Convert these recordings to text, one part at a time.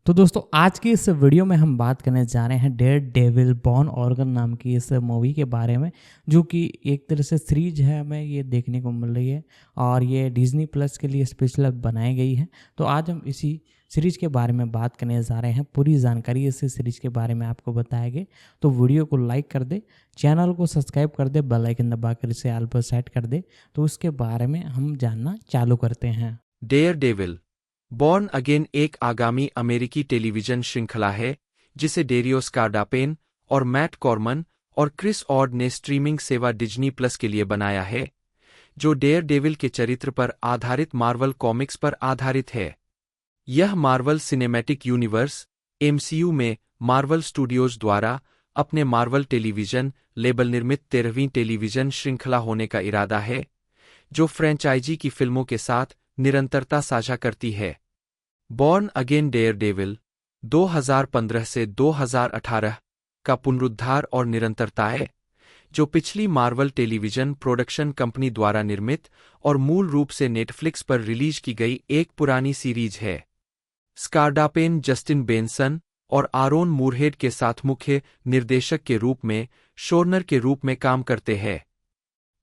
तो दोस्तों आज की इस वीडियो में हम बात करने जा रहे हैं डेयर डेविल बॉर्न ऑर्गन नाम की इस मूवी के बारे में, जो कि एक तरह से सीरीज है, हमें ये देखने को मिल रही है और ये डिज्नी प्लस के लिए स्पेशल बनाई गई है। तो आज हम इसी सीरीज के बारे में बात करने जा रहे हैं। पूरी जानकारी इस सीरीज के बारे में आपको बताएंगे, तो वीडियो को लाइक कर दे, चैनल को सब्सक्राइब कर दे, बेल आइकन दबाकर इसे ऑल पर सेट कर दे। तो उसके बारे में हम जानना चालू करते हैं। डेयर डेविल बॉर्न अगेन एक आगामी अमेरिकी टेलीविजन श्रृंखला है जिसे डेरियो स्कारडापेन और मैट कॉर्मन और क्रिस ऑड ने स्ट्रीमिंग सेवा डिज्नी प्लस के लिए बनाया है, जो डेयर डेविल के चरित्र पर आधारित मार्वल कॉमिक्स पर आधारित है। यह मार्वल सिनेमैटिक यूनिवर्स (एमसीयू) में मार्वल स्टूडियोज द्वारा अपने मार्वल टेलीविजन लेबल निर्मित 13वीं टेलीविजन श्रृंखला होने का इरादा है, जो फ्रेंचाइजी की फिल्मों के साथ निरंतरता साझा करती है। बॉर्न अगेन डेयर डेविल 2015 से 2018 का पुनरुद्धार और निरंतरता है, जो पिछली मार्वल टेलीविजन प्रोडक्शन कंपनी द्वारा निर्मित और मूल रूप से नेटफ्लिक्स पर रिलीज की गई एक पुरानी सीरीज है। स्कारडापेन जस्टिन बेंसन और आरोन मूरहेड के साथ मुख्य निर्देशक के रूप में शोरनर के रूप में काम करते हैं।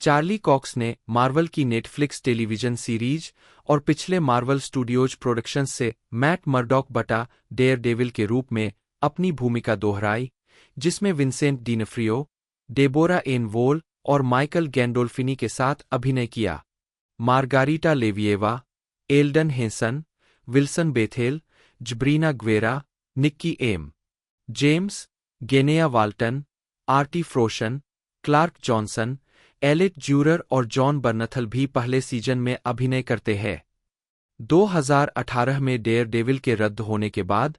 चार्ली कॉक्स ने मार्वल की नेटफ्लिक्स टेलीविजन सीरीज और पिछले मार्वल स्टूडियोज प्रोडक्शंस से मैट मर्डॉक बटा डेयर डेविल के रूप में अपनी भूमिका दोहराई, जिसमें Vincent D'Onofrio, Deborah Ann Woll और माइकल गैंडोल्फिनी के साथ अभिनय किया। Margarita Levieva, Elden Henson, Wilson Bethel, Zabryna Guevara, Nikki M. James, Genneya Walton, Arty Froushan, Clark Johnson, Ayelet Zurer और जॉन बर्नथल भी पहले सीजन में अभिनय करते हैं। 2018 में डेयर डेविल के रद्द होने के बाद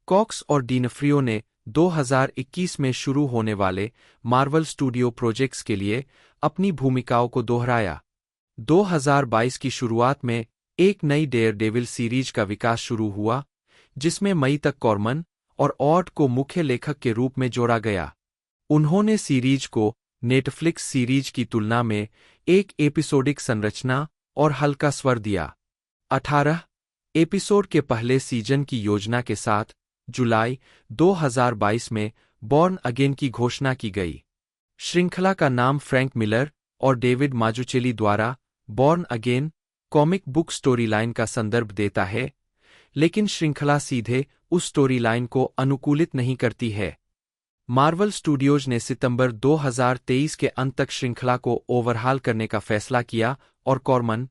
कॉक्स और डीनफ्रियो ने 2021 में शुरू होने वाले मार्वल स्टूडियो प्रोजेक्ट्स के लिए अपनी भूमिकाओं को दोहराया। 2022 की शुरुआत में एक नई डेयर डेविल सीरीज का विकास शुरू हुआ, जिसमें मई तक कॉर्मन और ऑड को मुख्य लेखक के रूप में जोड़ा गया। उन्होंने सीरीज को नेटफ्लिक्स सीरीज की तुलना में एक एपिसोडिक संरचना और हल्का स्वर दिया। 18 एपिसोड के पहले सीजन की योजना के साथ जुलाई 2022 में बॉर्न अगेन की घोषणा की गई। श्रृंखला का नाम फ्रैंक मिलर और डेविड माजुचेली द्वारा born again comic book storyline का संदर्भ देता है, लेकिन श्रृंखला सीधे उस स्टोरीलाइन को अनुकूलित नहीं करती है। मार्वल स्टूडियोज ने सितंबर 2023 के अंत तक श्रृंखला को ओवरहाल करने का फैसला किया और कॉर्मन,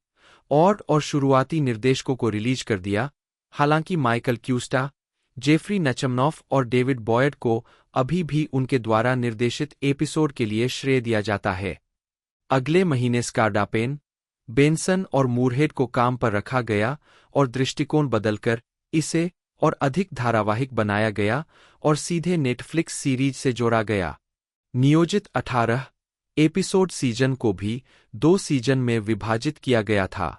ऑड और शुरुआती निर्देशकों को रिलीज कर दिया। हालांकि माइकल क्यूस्टा, जेफरी नचमनॉफ और डेविड बॉयड को अभी भी उनके द्वारा निर्देशित एपिसोड के लिए श्रेय दिया जाता है। अगले महीने स्कारडापेन, बेंसन और मूरहेड को काम पर रखा गया और दृष्टिकोण बदलकर इसे और अधिक धारावाहिक बनाया गया और सीधे नेटफ्लिक्स सीरीज से जोड़ा गया। नियोजित 18 एपिसोड सीजन को भी 2 सीजन में विभाजित किया गया था।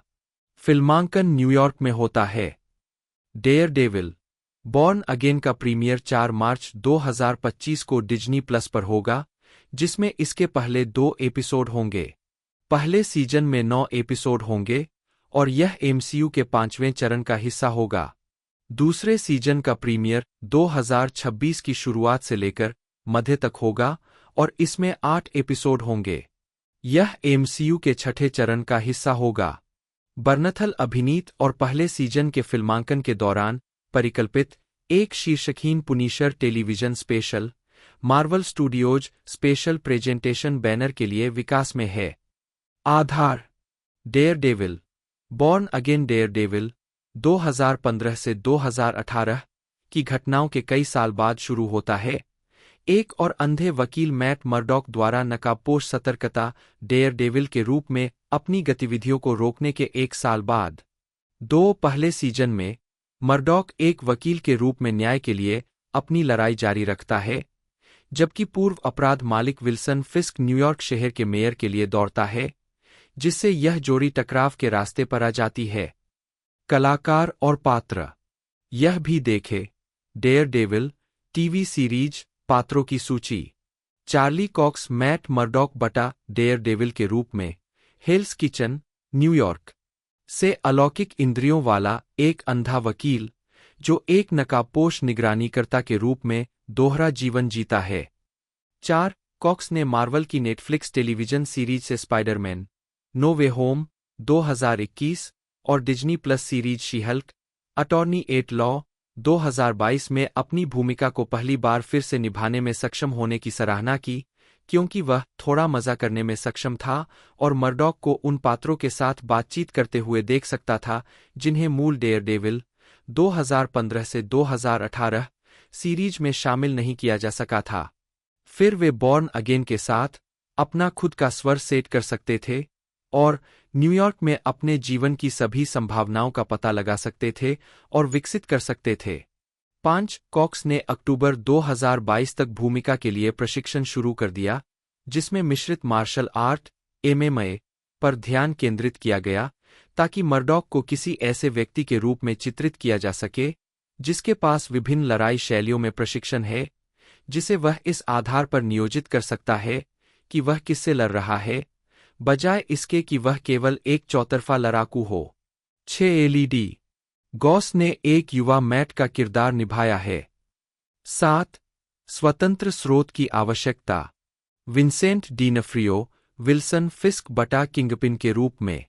फिल्मांकन न्यूयॉर्क में होता है। डेयर डेविल बॉर्न अगेन का प्रीमियर 4 मार्च 2025 को डिज्नी प्लस पर होगा, जिसमें इसके पहले 2 एपिसोड होंगे। पहले सीजन में 9 एपिसोड होंगे और यह एमसीयू के 5वें चरण का हिस्सा होगा। दूसरे सीजन का प्रीमियर 2026 की शुरुआत से लेकर मध्य तक होगा और इसमें 8 एपिसोड होंगे। यह एमसीयू के 6ठे चरण का हिस्सा होगा। बर्नथल अभिनीत और पहले सीजन के फिल्मांकन के दौरान परिकल्पित एक शीर्षकहीन Punisher television special Marvel Studios special presentation banner के लिए विकास में है। आधार Daredevil Born Again Daredevil 2015 से 2018 की घटनाओं के कई साल बाद शुरू होता है। एक और अंधे वकील मैट मर्डॉक द्वारा नकाबपोश सतर्कता डेयर डेविल के रूप में अपनी गतिविधियों को रोकने के 1 साल बाद। 2 पहले सीजन में मर्डॉक एक वकील के रूप में न्याय के लिए अपनी लड़ाई जारी रखता है, जबकि पूर्व अपराध मालिक विल्सन फिस्क न्यूयॉर्क शहर के मेयर के लिए दौड़ता है, जिससे यह जोड़ी टकराव के रास्ते पर आ जाती है। कलाकार और पात्र यह भी देखे डेयर डेविल टीवी सीरीज पात्रों की सूची। चार्ली कॉक्स मैट मर्डॉक बटा डेयर डेविल के रूप में हेल्स किचन, न्यूयॉर्क से अलौकिक इंद्रियों वाला एक अंधा वकील जो एक नकाबपोश निगरानीकर्ता के रूप में दोहरा जीवन जीता है। 4. कॉक्स ने मार्वल की नेटफ्लिक्स टेलीविजन सीरीज से स्पाइडरमैन नो वे होम 2021 और Disney plus series She Hulk attorney at law 2022 में अपनी भूमिका को पहली बार फिर से निभाने में सक्षम होने की सराहना की, क्योंकि वह थोड़ा मजा करने में सक्षम था और मर्डॉक को उन पात्रों के साथ बातचीत करते हुए देख सकता था जिन्हें मूल डेयरडेविल 2015 से 2018 सीरीज में शामिल नहीं किया जा सका था। फिर वे बॉर्न अगेन के साथ अपना खुद का स्वर सेट कर सकते थे और न्यूयॉर्क में अपने जीवन की सभी संभावनाओं का पता लगा सकते थे और विकसित कर सकते थे। 5. कॉक्स ने अक्टूबर 2022 तक भूमिका के लिए प्रशिक्षण शुरू कर दिया, जिसमें मिश्रित मार्शल आर्ट MMA पर ध्यान केंद्रित किया गया ताकि मर्डॉक को किसी ऐसे व्यक्ति के रूप में चित्रित किया जा सके जिसके पास विभिन्न लड़ाई शैलियों में प्रशिक्षण है, जिसे वह इस आधार पर नियोजित कर सकता है कि वह किससे लड़ रहा है, बजाय इसके कि वह केवल एक चौतरफा लड़ाकू हो। 6. LED गॉस ने एक युवा मैट का किरदार निभाया है। 7. स्वतंत्र स्रोत की आवश्यकता विंसेंट डीनफ्रियो विल्सन फिस्क बटा किंगपिन के रूप में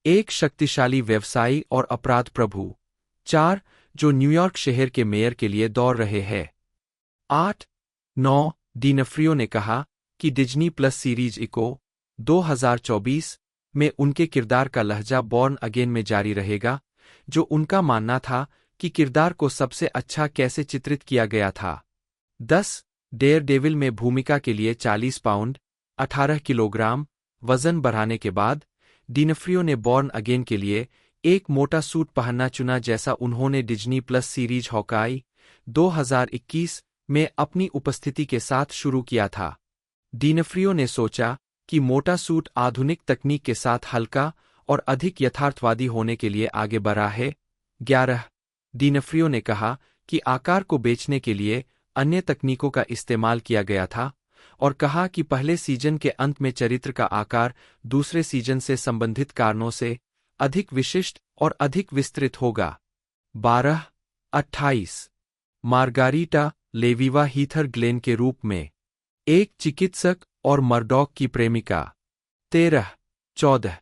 एक शक्तिशाली व्यवसायी और अपराध प्रभु। 4. जो न्यूयॉर्क शहर के मेयर के लिए दौड़ रहे हैं। 8. 9. डीनफ्रियो ने कहा कि डिज्नी प्लस सीरीज इको 2024 में उनके किरदार का लहजा बॉर्न अगेन में जारी रहेगा, जो उनका मानना था कि किरदार को सबसे अच्छा कैसे चित्रित किया गया था। 10. डेयरडेविल में भूमिका के लिए 40 पाउंड 18 किलोग्राम वजन बढ़ाने के बाद डीनफ्रियो ने बॉर्न अगेन के लिए एक मोटा सूट पहनना चुना, जैसा उन्होंने डिज्नी प्लस सीरीज हॉकाई 2021 में अपनी उपस्थिति के साथ शुरू किया था। डीनफ्रियो ने सोचा कि मोटा सूट आधुनिक तकनीक के साथ हल्का और अधिक यथार्थवादी होने के लिए आगे बढ़ा है। 11. डीनफ्रियो ने कहा कि आकार को बेचने के लिए अन्य तकनीकों का इस्तेमाल किया गया था और कहा कि पहले सीजन के अंत में चरित्र का आकार दूसरे सीजन से संबंधित कारणों से अधिक विशिष्ट और अधिक विस्तृत होगा। 12. 28. मार्गारीटा लेविवा हीथर ग्लेन के रूप में एक चिकित्सक और मर्डॉक की प्रेमिका। 13. 14.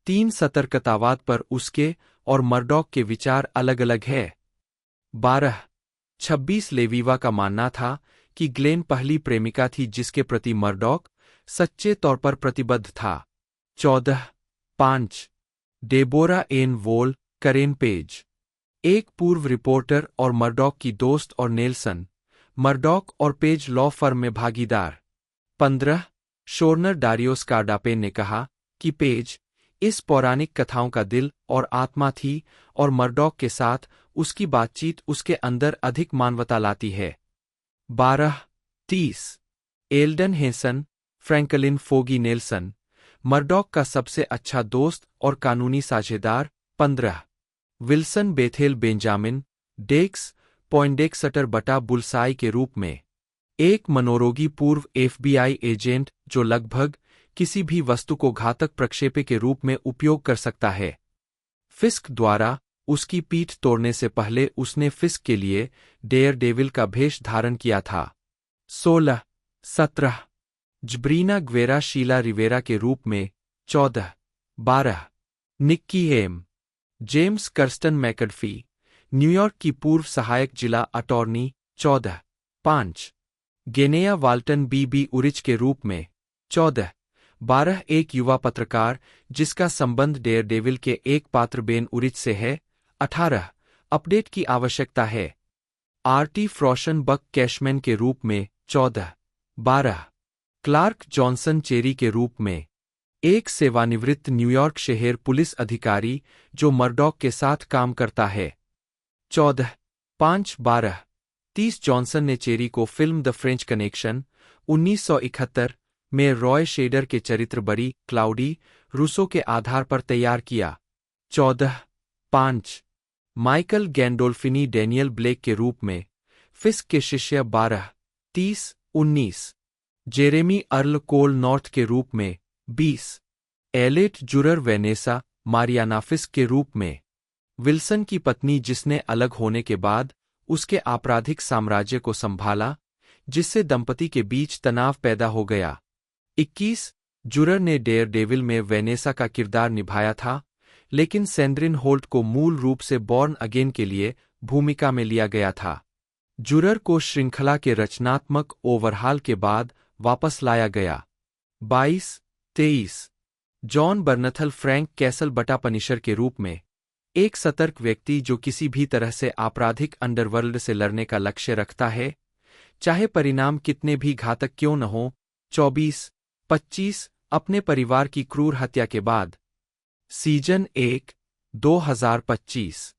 3 सतर्कतावाद पर उसके और मर्डॉक के विचार अलग अलग है। 12. 26 लेविवा का मानना था कि ग्लेन पहली प्रेमिका थी जिसके प्रति मर्डॉक सच्चे तौर पर प्रतिबद्ध था। 14. 5. डेबोरा एन वोल करेन पेज एक पूर्व रिपोर्टर और मर्डॉक की दोस्त और नेल्सन मर्डॉक और पेज लॉ फर्म में भागीदार। 15. शोरनर डारियोस कार्डापेन ने कहा कि पेज इस पौराणिक कथाओं का दिल और आत्मा थी और मर्डॉक के साथ उसकी बातचीत उसके अंदर अधिक मानवता लाती है। 12. 30. Elden Henson Franklin Foggy Nelson Murdock का सबसे अच्छा दोस्त और कानूनी साझेदार। 15. Wilson Bethel Benjamin Dex Poindexter बटा बुलसाई के रूप में एक मनोरोगी पूर्व FBI एजेंट जो लगभग किसी भी वस्तु को घातक प्रक्षेपे के रूप में उपयोग कर सकता है। फिस्क द्वारा उसकी पीठ तोड़ने से पहले उसने फिस्क के लिए डेयरडेविल का भेष धारण किया था। 16. 17. जब्रीना ग्वेरा शीला रिवेरा के रूप में। 14. 12. Nikki M James Kirsten McDuffie New York की पूर्व सहायक जिला attorney. 14. 5. Genneya Walton BB Urich के रूप में। 14. 12. एक युवा पत्रकार जिसका संबंध डेयरडेविल के एक पात्र बेन उरिच से है। 18. अपडेट की आवश्यकता है RT फ्रॉशन बक कैशमैन के रूप में। 14. 12. क्लार्क जॉनसन चेरी के रूप में एक सेवानिवृत्त न्यूयॉर्क शहर पुलिस अधिकारी जो मर्डॉक के साथ काम करता है। 14. 5. 12. 30. जॉनसन ने चेरी को फिल्म द फ्रेंच कनेक्शन 1971 में रॉय शेडर के चरित्र बड़ी क्लाउडी रूसो के आधार पर तैयार किया। 14. 5. माइकल गैंडोल्फिनी डैनियल ब्लेक के रूप में फिस्क के शिष्य। 12. 30. 19. जेरेमी अर्ल कोल नॉर्थ के रूप में। 20. एलेट जुरर वेनेसा मारियाना फिस्क के रूप में विल्सन की पत्नी जिसने अलग होने के बाद उसके आपराधिक साम्राज्य को संभाला, जिससे दंपति के बीच तनाव पैदा हो गया। 21 जुरर ने डेयरडेविल में वेनेसा का किरदार निभाया था, लेकिन सैंड्रिन होल्ट को मूल रूप से बॉर्न अगेन के लिए भूमिका में लिया गया था। जुरर को श्रृंखला के रचनात्मक ओवरहाल के बाद वापस लाया गया। 22-23 जॉन बर्नथल फ्रैंक कैसल बटा पनिशर के रूप में एक सतर्क व्यक्ति जो किसी भी तरह से आपराधिक अंडरवर्ल्ड से लड़ने का लक्ष्य रखता है, चाहे परिणाम कितने भी घातक क्यों न हो। 24-25 अपने परिवार की क्रूर हत्या के बाद। सीजन 1 2025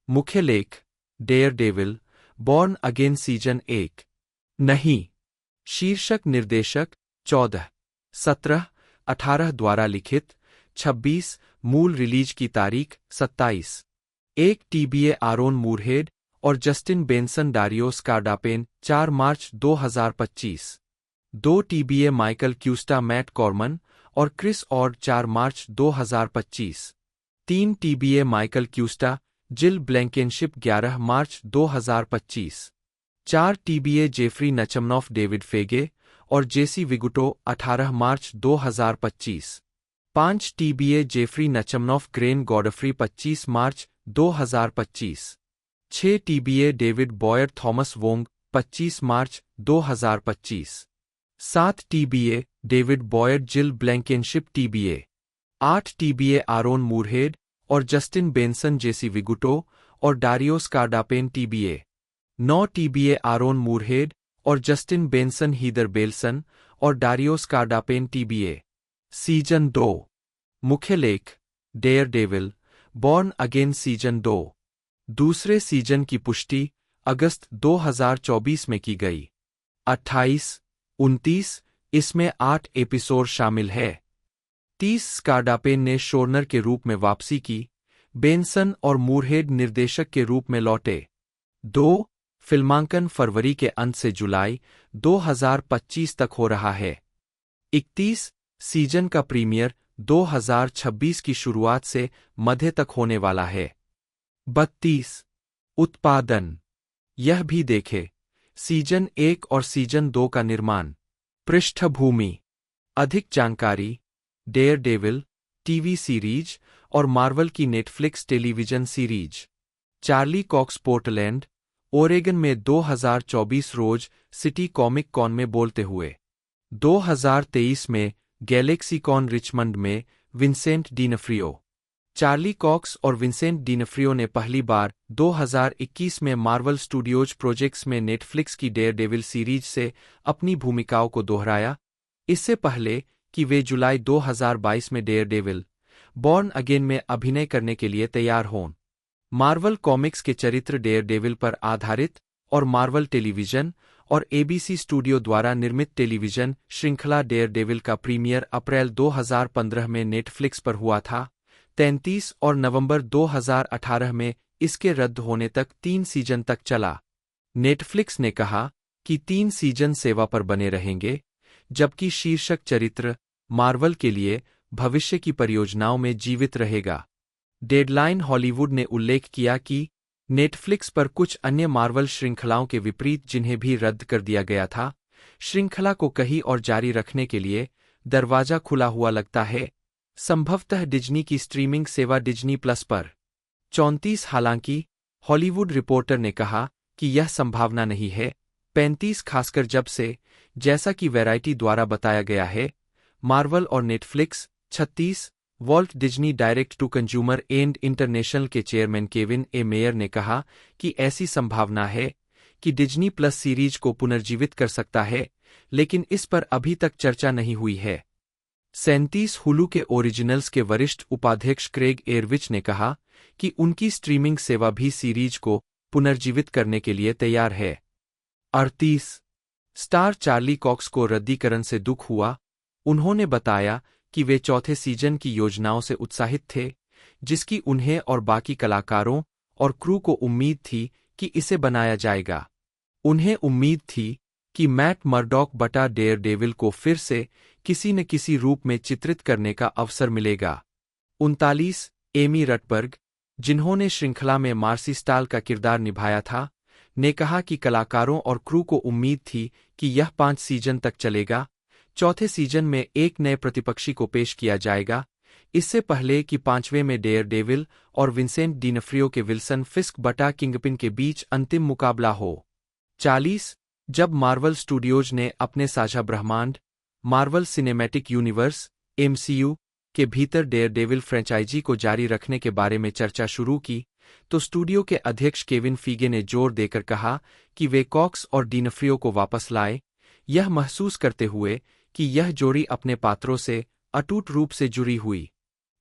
मुख्य लेख डेयरडेविल बॉर्न अगेन सीजन 1 नहीं। शीर्षक निर्देशक 14-17-18 द्वारा लिखित। 26 मूल रिलीज की तारीख 27। 1 TBA आरोन मूरहेड और Justin Benson Dario Scardapane 4 March 2025। 2 TBA Michael Cuesta Matt Corman और Chris Ord 4 March 2025। 3 TBA Michael Cuesta Jill Blankenship 11 March 2025। 4 TBA Jeffrey Nachmanoff David Feige और Jesse Wigutow 18 March 2025। 5 TBA Jeffrey Nachmanoff Grainne Godfree 25 March 2025। 6 TBA David Boyer Thomas Wong 25 March 2025। 7 TBA David Boyer जिल ब्लैंकेनशिप TBA। 8 TBA Aaron Moorhead और Justin Benson जेसी विगुटो और डारियोस कार्डापेन TBA। 9 TBA Aaron Moorhead और Justin Benson heather Belsen और डारियोस कार्डापेन TBA। Season 2 मुख्य लेख Daredevil Born again season 2 दूसरे season की पुष्टि अगस्त 2024 में की गई। 28-29 इसमें 8 एपिसोड शामिल है। 30 कार्डापेन ने शोरनर के रूप में वापसी की। बेंसन और मूरहेड निर्देशक के रूप में लौटे। 2 फिल्मांकन फरवरी के अंत से जुलाई 2025 तक हो रहा है। 31 सीजन का प्रीमियर 2026 की शुरुआत से मध्य तक होने वाला है। 32 उत्पादन यह भी देखे सीजन 1 और सीजन 2 का निर्माण। पृष्ठभूमि अधिक जानकारी डेयरडेविल टीवी सीरीज और मार्वल की Netflix television series. Charlie Cox Portland Oregon में 2024 रोज सिटी कॉमिक कॉन में बोलते हुए। 2023 में गैलेक्सी कॉन रिचमंड में विंसेंट डिनफ्रियो। चार्ली कॉक्स और विंसेंट डिनफ्रियो ने पहली बार 2021 में मार्वल स्टूडियोज प्रोजेक्ट्स में नेटफ्लिक्स की डेयरडेविल सीरीज से अपनी भूमिकाओं को दोहराया, इससे पहले कि वे जुलाई 2022 में डेयरडेविल बॉर्न अगेन में अभिनय करने के लिए तैयार हों। मार्वल कॉमिक्स के चरित्र डेयरडेविल पर आधारित और मार्वल टेलीविजन और ABC स्टूडियो द्वारा निर्मित टेलीविजन श्रृंखला डेयरडेविल का प्रीमियर अप्रैल 2015 में नेटफ्लिक्स पर हुआ था। 33 और नवंबर 2018 में इसके रद्द होने तक 3 सीजन तक चला। नेटफ्लिक्स ने कहा कि 3 सीजन सेवा पर बने रहेंगे, जबकि शीर्षक चरित्र मार्वल के लिए भविष्य की परियोजनाओं में जीवित रहेगा। डेडलाइन हॉलीवुड ने उल्लेख किया कि नेटफ्लिक्स पर कुछ अन्य मार्वल श्रृंखलाओं के विपरीत जिन्हें भी रद्द कर दिया गया था, श्रृंखला को कहीं और जारी रखने के लिए दरवाजा खुला हुआ लगता है, संभवतः डिज्नी की स्ट्रीमिंग सेवा डिज्नी प्लस पर। 34 हालांकि हॉलीवुड रिपोर्टर ने कहा कि यह संभावना नहीं है। 35 खासकर जब से, जैसा कि वैरायटी द्वारा बताया गया है, मार्वल और Netflix. 36 Walt Disney direct to consumer and international के चेयरमैन केविन ए मेयर ने कहा कि ऐसी संभावना है कि डिज्नी प्लस सीरीज को पुनर्जीवित कर सकता है, लेकिन इस पर अभी तक चर्चा नहीं हुई है। 37 हुलू के ओरिजिनल्स के वरिष्ठ उपाध्यक्ष क्रेग एयरविच ने कहा कि उनकी स्ट्रीमिंग सेवा भी सीरीज को पुनर्जीवित करने के लिए तैयार है। 38 स्टार चार्ली कॉक्स को रद्दीकरण से दुख हुआ। उन्होंने बताया कि वे चौथे सीजन की योजनाओं से उत्साहित थे, जिसकी उन्हें और बाकी कलाकारों और क्रू को उम्मीद थी कि इसे बनाया जाएगा। उन्हें उम्मीद थी कि मैट मर्डॉक बटा डेयरडेविल को फिर से किसी न किसी रूप में चित्रित करने का अवसर मिलेगा। 39 एमी रटबर्ग जिन्होंने श्रृंखला में मार्सी स्टाल का किरदार निभाया था, ने कहा कि कलाकारों और क्रू को उम्मीद थी कि यह 5 सीजन तक चलेगा। चौथे सीजन में एक नए प्रतिपक्षी को पेश किया जाएगा, इससे पहले कि 5वें में डेयर डेविल और विंसेंट डिनफ्रियो के विल्सन फिस्क बटा किंगपिन के बीच अंतिम मुकाबला हो। 40 जब मार्वल स्टूडियोज ने अपने साझा ब्रह्मांड मार्वल सिनेमैटिक यूनिवर्स (MCU) के भीतर डेयरडेविल फ्रेंचाइजी को जारी रखने के बारे में चर्चा शुरू की, तो स्टूडियो के अध्यक्ष केविन फीगे ने जोर देकर कहा कि वे कॉक्स और डिनफ्रियो को वापस लाए, यह महसूस करते हुए कि यह जोड़ी अपने पात्रों से अटूट रूप से जुड़ी हुई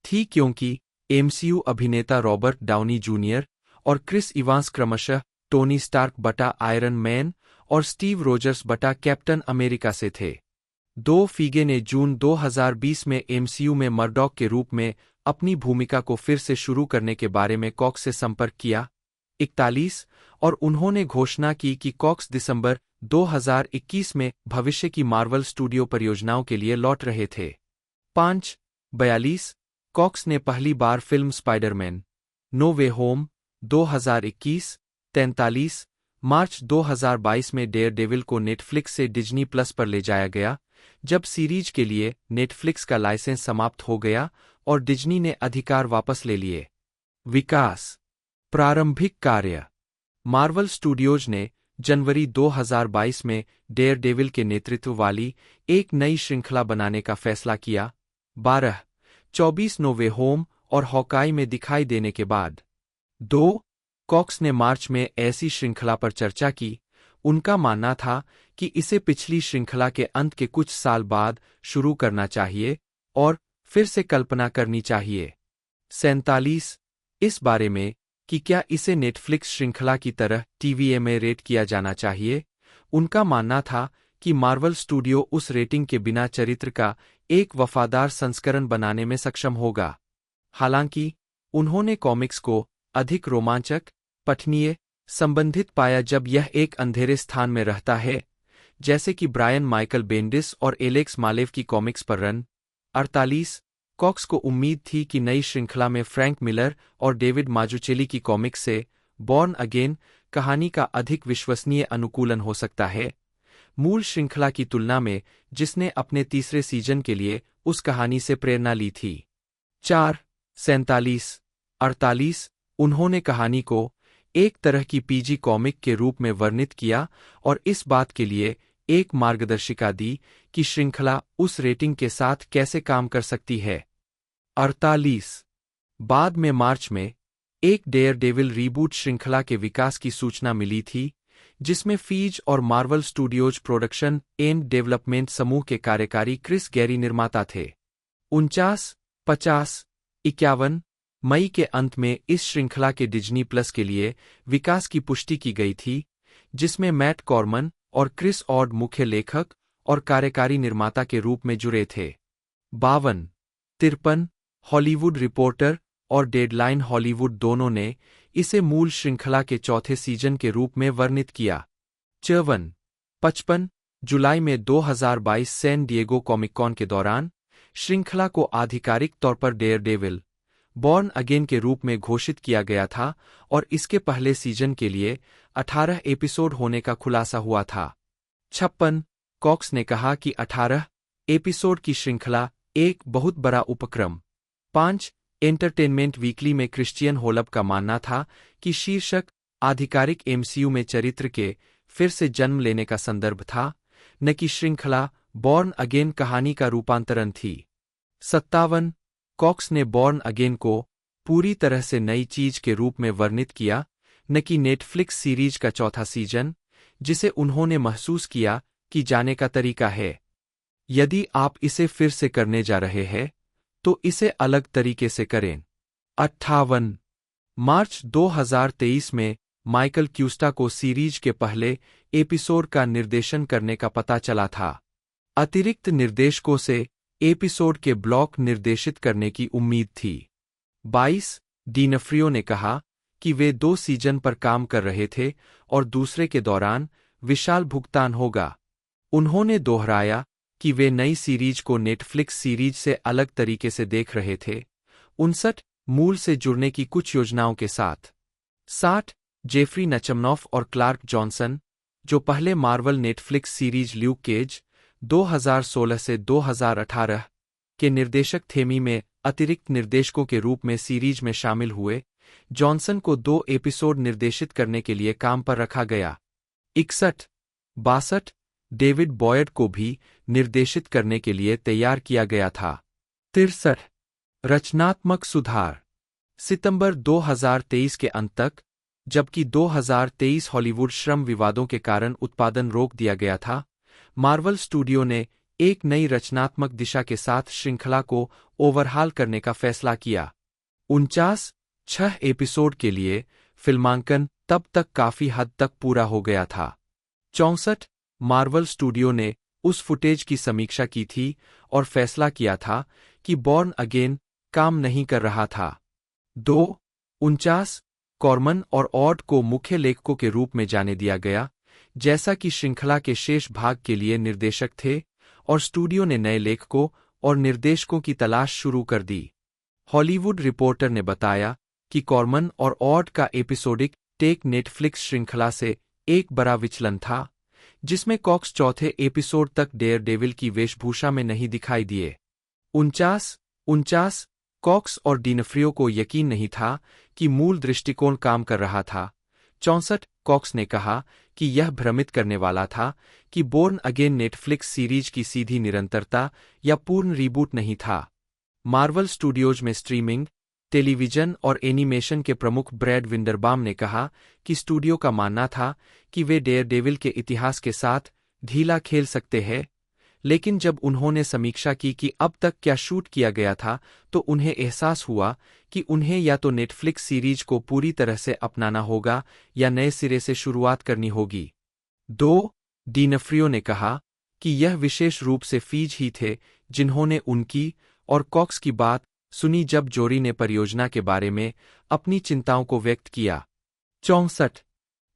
थी क्योंकि MCU अभिनेता रॉबर्ट डाउनी जूनियर और क्रिस इवांस क्रमशः टोनी स्टार्क बटा आयरन मैन और स्टीव रोजर्स बटा कैप्टन अमेरिका से थे। 2 फीगे ने जून 2020 में MCU में मर्डॉक के रूप में अपनी भूमिका को फिर से शुरू करने के बारे में कॉक्स से संपर्क किया। 41 और उन्होंने घोषणा की कि कॉक्स दिसंबर 2021 में भविष्य की मार्वल स्टूडियो परियोजनाओं के लिए लौट रहे थे। 42 कॉक्स ने पहली बार फिल्म स्पाइडरमैन नो वे होम 2021। 43 मार्च 2022 में डेयरडेविल को नेटफ्लिक्स से डिज्नी प्लस पर ले जाया गया, जब सीरीज के लिए नेटफ्लिक्स का लाइसेंस समाप्त हो गया और डिज्नी ने अधिकार वापस ले लिए। विकास प्रारंभिक कार्य मार्वल स्टूडियोज ने जनवरी 2022 में डेयरडेविल के नेतृत्व वाली एक नई श्रृंखला बनाने का फैसला किया। 24 नो वे होम और हॉकाई में दिखाई देने के बाद 2 कॉक्स ने मार्च में ऐसी श्रृंखला पर चर्चा की। उनका मानना था कि इसे पिछली श्रृंखला के अंत के कुछ साल बाद शुरू करना चाहिए और फिर से कल्पना करनी चाहिए। 47 इस बारे में कि क्या इसे नेटफ्लिक्स श्रृंखला की तरह टीवीए में रेट किया जाना चाहिए, उनका मानना था कि मार्वल स्टूडियो उस रेटिंग के बिना चरित्र का एक वफादार संस्करण बनाने में सक्षम होगा। हालांकि उन्होंने कॉमिक्स को अधिक रोमांचक, पठनीय, संबंधित पाया जब यह एक अंधेरे स्थान में रहता है, जैसे कि ब्रायन माइकल बेंडिस और एलेक्स मालेव की कॉमिक्स पर रन। 48 कॉक्स को उम्मीद थी कि नई श्रृंखला में फ्रैंक मिलर और डेविड माजुचेली की कॉमिक्स से बॉर्न अगेन कहानी का अधिक विश्वसनीय अनुकूलन हो सकता है, मूल श्रृंखला की तुलना में, जिसने अपने तीसरे सीजन के लिए उस कहानी से प्रेरणा ली थी। 48 उन्होंने कहानी को एक तरह की पीजी कॉमिक के रूप में वर्णित किया और इस बात के लिए एक मार्गदर्शिका दी कि श्रृंखला उस रेटिंग के साथ कैसे काम कर सकती है। 48 बाद में मार्च में एक डेयरडेविल रीबूट श्रृंखला के विकास की सूचना मिली थी, जिसमें फीज और Marvel studios production and development समूह के कार्यकारी क्रिस गैरी निर्माता थे। 49, 50, 51 मई के अंत में इस श्रृंखला के डिज्नी प्लस के लिए विकास की पुष्टि की गई थी, जिसमें मैट कॉर्मन और क्रिस ऑड मुख्य लेखक और कार्यकारी निर्माता के रूप में जुड़े थे। 52, 53 हॉलीवुड रिपोर्टर और डेडलाइन हॉलीवुड दोनों ने इसे मूल श्रृंखला के चौथे सीजन के रूप में वर्णित किया। 54, 55 जुलाई में 2022 सैन डिएगो कॉमिक कॉन के दौरान श्रृंखला को आधिकारिक तौर पर डेयरडेविल बॉर्न अगेन के रूप में घोषित किया गया था और इसके पहले सीजन के लिए 18 एपिसोड होने का खुलासा हुआ था। 56 कॉक्स ने कहा कि 18 एपिसोड की श्रृंखला एक बहुत बड़ा उपक्रम। 5 एंटरटेनमेंट वीकली में क्रिश्चियन होलब का मानना था कि शीर्षक आधिकारिक MCU में चरित्र के फिर से जन्म लेने का संदर्भ था, न कि श्रृंखला बॉर्न अगेन कहानी का रूपांतरण थी। 57 कॉक्स ने बॉर्न अगेन को पूरी तरह से नई चीज के रूप में वर्णित किया, न कि नेटफ्लिक्स सीरीज का चौथा सीजन, जिसे उन्होंने महसूस किया कि जाने का तरीका है। यदि आप इसे फिर से करने जा रहे हैं, तो इसे अलग तरीके से करें। 58 मार्च 2023 में माइकल क्यूस्टा को सीरीज के पहले एपिसोड का निर्देशन करने का पता चला था। अतिरिक्त निर्देशकों से एपिसोड के ब्लॉक निर्देशित करने की उम्मीद थी। 22 डिनफ्रियो ने कहा कि वे 2 सीजन पर काम कर रहे थे और दूसरे के दौरान विशाल भुगतान होगा। उन्होंने दोहराया कि वे नई सीरीज को नेटफ्लिक्स सीरीज से अलग तरीके से देख रहे थे। 59 मूल से जुड़ने की कुछ योजनाओं के साथ। 60 जेफरी नचमनॉफ और क्लार्क जॉनसन, जो पहले Marvel Netflix series Luke Cage 2016 से 2018 के निर्देशक थेमी में अतिरिक्त निर्देशकों के रूप में सीरीज में शामिल हुए, जॉनसन को 2 एपिसोड निर्देशित करने के लिए काम पर रखा गया। 61 डेविड बॉयड को भी निर्देशित करने के लिए तैयार किया गया था। 63 रचनात्मक सुधार। सितंबर 2023 के अंत तक, जबकि 2023 हॉलीवुड श्रम विवादों के कारण उत्पादन रोक दिया गया था, मार्वल स्टूडियो ने एक नई रचनात्मक दिशा के साथ श्रृंखला को ओवरहाल करने का फैसला किया। 49 एपिसोड के लिए फिल्मांकन तब तक काफी हद तक पूरा हो गया था। 64 मार्वल स्टूडियो ने उस फुटेज की समीक्षा की थी और फैसला किया था कि बॉर्न अगेन काम नहीं कर रहा था। 49 कॉर्मन और ऑड को मुख्य लेखकों के रूप में जाने दिया गया, जैसा कि श्रृंखला के शेष भाग के लिए निर्देशक थे, और स्टूडियो ने नए लेखकों और निर्देशकों की तलाश शुरू कर दी। हॉलीवुड रिपोर्टर ने बताया कि कॉर्मन और ऑड का एपिसोडिक टेक नेटफ्लिक्स श्रृंखला से एक बड़ा विचलन था, जिसमें कॉक्स चौथे एपिसोड तक डेयरडेविल की वेशभूषा में नहीं दिखाई दिए। 49 कॉक्स और डिनफ्रियो को यकीन नहीं था कि मूल दृष्टिकोण काम कर रहा था। 64 कॉक्स ने कहा कि यह भ्रमित करने वाला था कि बोर्न अगेन नेटफ्लिक्स सीरीज की सीधी निरंतरता या पूर्ण रीबूट नहीं था। मार्वल स्टूडियोज में स्ट्रीमिंग, टेलीविजन और एनिमेशन के प्रमुख ब्रैड विंडरबाम ने कहा कि स्टूडियो का मानना था कि वे डेयरडेविल के इतिहास के साथ ढीला खेल सकते हैं, लेकिन जब उन्होंने समीक्षा की कि अब तक क्या शूट किया गया था, तो उन्हें एहसास हुआ कि उन्हें या तो नेटफ्लिक्स सीरीज को पूरी तरह से अपनाना होगा या नए सिरे से शुरुआत करनी होगी। 2 डिनफ्रियो ने कहा कि यह विशेष रूप से फीज ही थे जिन्होंने उनकी और कॉक्स की बात सुनी जब जोरी ने परियोजना के बारे में अपनी चिंताओं को व्यक्त किया। 64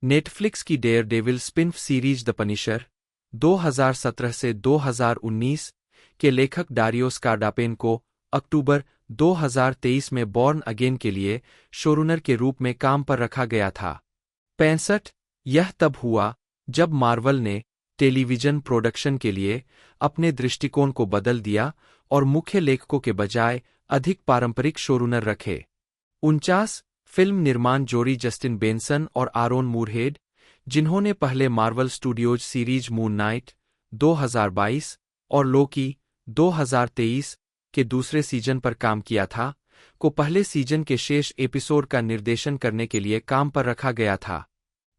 नेटफ्लिक्स की Daredevil spin-off series the Punisher 2017 से 2019 के लेखक डारियो स्कारडापेन को अक्टूबर 2023 में बॉर्न अगेन के लिए शोरूनर के रूप में काम पर रखा गया था। 65 यह तब हुआ जब मार्वल ने टेलीविजन प्रोडक्शन के लिए अपने दृष्टिकोण को बदल दिया और मुख्य लेखकों के बजाय अधिक पारंपरिक शोरूनर रखे। 49 फिल्म निर्माण जोड़ी जस्टिन बेंसन और आरोन मूरहेड, जिन्होंने पहले Marvel studios series moon night 2022 और लोकी 2023 के दूसरे सीजन पर काम किया था, को पहले सीजन के शेष एपिसोड का निर्देशन करने के लिए काम पर रखा गया था।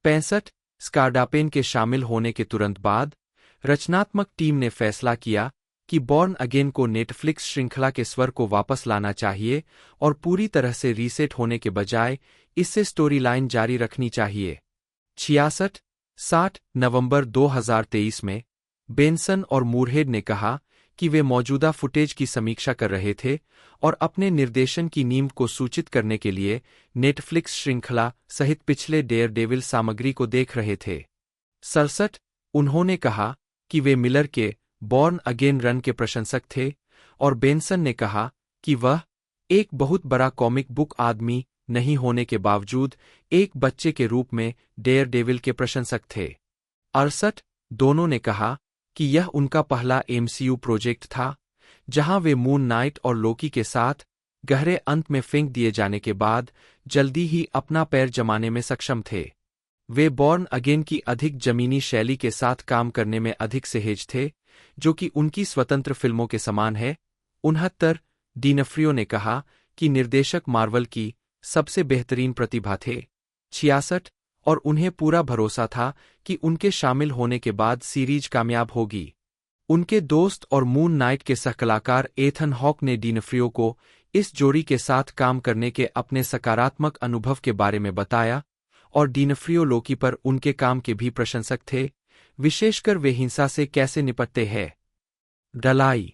65 स्कारडापेन के शामिल होने के तुरंत बाद रचनात्मक टीम ने फैसला किया कि बॉर्न अगेन को नेटफ्लिक्स श्रृंखला के स्वर को वापस लाना चाहिए और पूरी तरह से रीसेट होने के बजाय इससे स्टोरी लाइन जारी रखनी चाहिए। 66 नवंबर 2023 में बेंसन और मूरहेड ने कहा कि वे मौजूदा फुटेज की समीक्षा कर रहे थे और अपने निर्देशन की नींव को सूचित करने के लिए नेटफ्लिक्स श्रृंखला सहित पिछले डेयरडेविल सामग्री को देख रहे थे। 67 उन्होंने कहा कि वे मिलर के बॉर्न अगेन रन के प्रशंसक थे और बेंसन ने कहा कि वह एक बहुत बड़ा कॉमिक बुक आदमी नहीं होने के बावजूद एक बच्चे के रूप में डेयरडेविल के प्रशंसक थे। 68 दोनों ने कहा कि यह उनका पहला एमसीयू प्रोजेक्ट था, जहां वे मून नाइट और लोकी के साथ गहरे अंत में फेंक दिए जाने के बाद जल्दी ही अपना पैर जमाने में सक्षम थे। वे बॉर्न अगेन की अधिक जमीनी शैली के साथ काम करने में अधिक सहज थे, जो कि उनकी स्वतंत्र फिल्मों के समान है। 69 डिनफ्रियो ने कहा कि निर्देशक मार्वल की सबसे बेहतरीन प्रतिभा थे। 66 और उन्हें पूरा भरोसा था कि उनके शामिल होने के बाद सीरीज कामयाब होगी। उनके दोस्त और मून नाइट के सहकलाकार एथन हॉक ने डिनफ्रियो को इस जोड़ी के साथ काम करने के अपने सकारात्मक अनुभव के बारे में बताया और डिनफ्रियो लोकी पर उनके काम के भी प्रशंसक थे, विशेषकर वे हिंसा से कैसे निपटते हैं। डलाई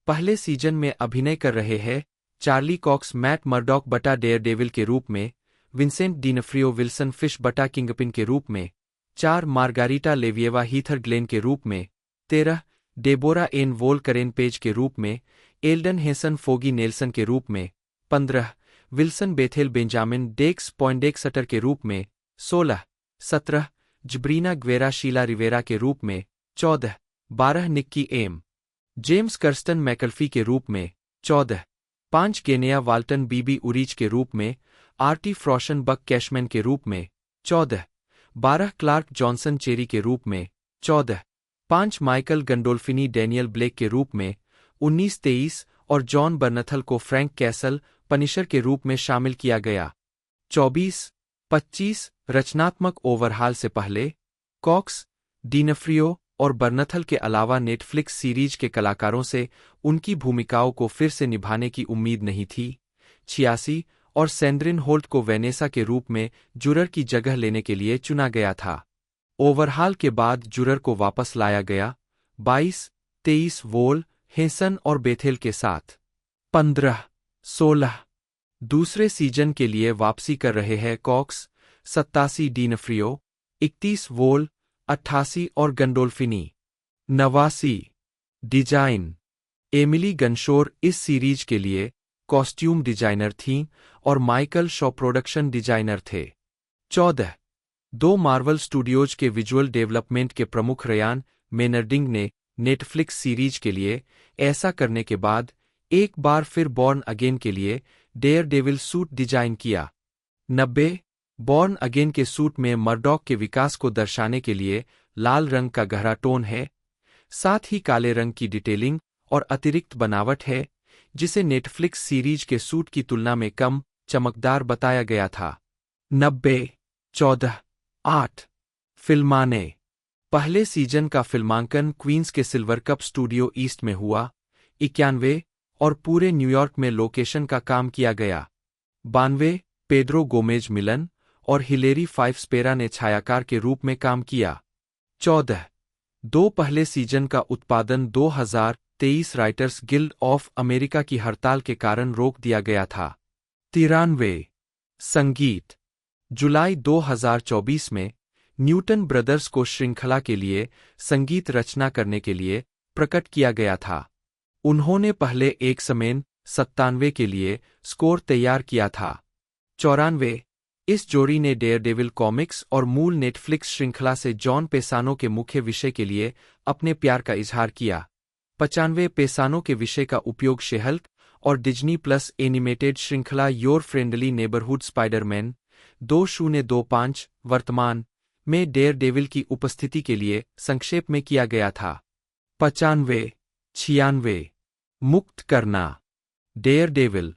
पहले सीजन में अभिनय कर रहे हैं चार्ली कॉक्स मैट मर्डॉक बटा डेयरडेविल के रूप में, विंसेंट डिनफ्रियो विल्सन फिश बटा किंगपिन के रूप में, 4 मार्गारिटा लेविएवा हीथर ग्लेन के रूप में, 13 डेबोरा एन वोल करेन पेज के रूप में, एल्डन हेसन फोगी नेल्सन के रूप में, 15 विल्सन बेथेल बेंजामिन डेक्स पॉइंडेक्सटर के रूप में 16, 17, जब्रीना ग्वेरा शीला रिवेरा के रूप में 14, 12 निक्की एम जेम्स कर्स्टन मैकल्फी के रूप में 14, 5 गेनिया वाल्टन बीबी उरीच के रूप में, आर्टी फ्रॉशन बक कैशमैन के रूप में 14, 12 क्लार्क जॉनसन चेरी के रूप में 14, 5 माइकल गंडोल्फिनी डैनियल ब्लेक के रूप में 19, 23 और जॉन बर्नथल को फ्रैंक कैसल पनिशर के रूप में शामिल किया गया। 24, 25 रचनात्मक ओवरहाल से पहले कॉक्स, डिनफ्रियो और बर्नथल के अलावा नेटफ्लिक्स सीरीज के कलाकारों से उनकी भूमिकाओं को फिर से निभाने की उम्मीद नहीं थी। 86 और सैंड्रिन होल्ट को वेनेसा के रूप में जुरर की जगह लेने के लिए चुना गया था। ओवरहाल के बाद जुरर को वापस लाया गया 22, 23 वोल, हेसन और बेथेल के साथ। 15, 16 दूसरे सीजन के लिए वापसी कर रहे हैं कॉक्स, 87 डिनफ्रियो, 31 वोल, 88 और गंडोल्फिनी। 89 डिजाइन एमिली गनशोर इस सीरीज के लिए कॉस्ट्यूम डिजाइनर थीं और माइकल शॉ प्रोडक्शन डिजाइनर थे। 14 दो मार्वल स्टूडियोज के विजुअल डेवलपमेंट के प्रमुख रयान मेनर्डिंग ने नेटफ्लिक्स सीरीज के लिए ऐसा करने के बाद एक बार फिर बॉर्न अगेन के लिए डेयर डेविल सूट डिजाइन किया। 90 बॉर्न अगेन के सूट में मर्डॉक के विकास को दर्शाने के लिए लाल रंग का गहरा टोन है, साथ ही काले रंग की डिटेलिंग और अतिरिक्त बनावट है, जिसे नेटफ्लिक्स सीरीज के सूट की तुलना में कम चमकदार बताया गया था। 90 14 8 फिल्माने पहले सीजन का फिल्मांकन क्वींस के सिल्वर कप स्टूडियो ईस्ट में हुआ। 91 और पूरे न्यूयॉर्क में लोकेशन का काम किया गया। 92 पेड्रो गोमेज मिलन और हिलेरी फाइव स्पेरा ने छायाकार के रूप में काम किया। 14 दो पहले सीजन का उत्पादन 2023 राइटर्स गिल्ड ऑफ अमेरिका की हड़ताल के कारण रोक दिया गया था। 93 संगीत जुलाई 2024 में न्यूटन ब्रदर्स को श्रृंखला के लिए संगीत रचना करने के लिए प्रकट किया गया था। उन्होंने पहले एक समेन 97 के लिए स्कोर तैयार किया था। 94 इस जोड़ी ने डेयरडेविल कॉमिक्स और मूल नेटफ्लिक्स श्रृंखला से जॉन पेसानो के मुख्य विषय के लिए अपने प्यार का इजहार किया। 95 पेसानो के विषय का उपयोग शेहल्क और डिज्नी प्लस एनिमेटेड श्रृंखला योर फ्रेंडली नेबरहुड स्पाइडरमैन 2025 वर्तमान में डेयरडेविल की उपस्थिति के लिए संक्षेप में किया गया था। 95 96 मुक्त करना डेयरडेविल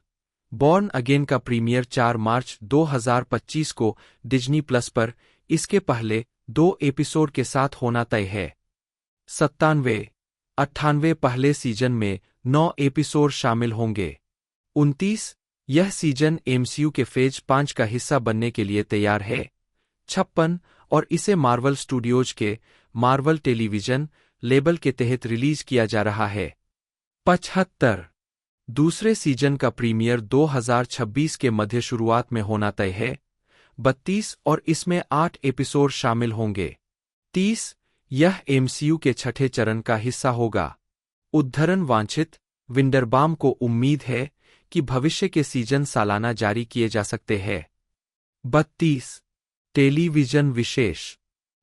बॉर्न अगेन का प्रीमियर 4 मार्च 2025 को डिज्नी प्लस पर इसके पहले 2 एपिसोड के साथ होना तय है। 97 98 पहले सीजन में 9 एपिसोड शामिल होंगे। 29 यह सीजन एमसीयू के फेज 5 का हिस्सा बनने के लिए तैयार है। 56 और इसे मार्वल स्टूडियोज के मार्वल टेलीविजन लेबल के तहत रिलीज किया जा रहा है। 75 दूसरे सीजन का प्रीमियर 2026 के मध्य शुरुआत में होना तय है। 32 और इसमें 8 एपिसोड शामिल होंगे। 30 यह एमसीयू के छठे चरण का हिस्सा होगा। उद्धरण वांछित विंडरबाम को उम्मीद है कि भविष्य के सीजन सालाना जारी किए जा सकते हैं। 32 टेलीविजन विशेष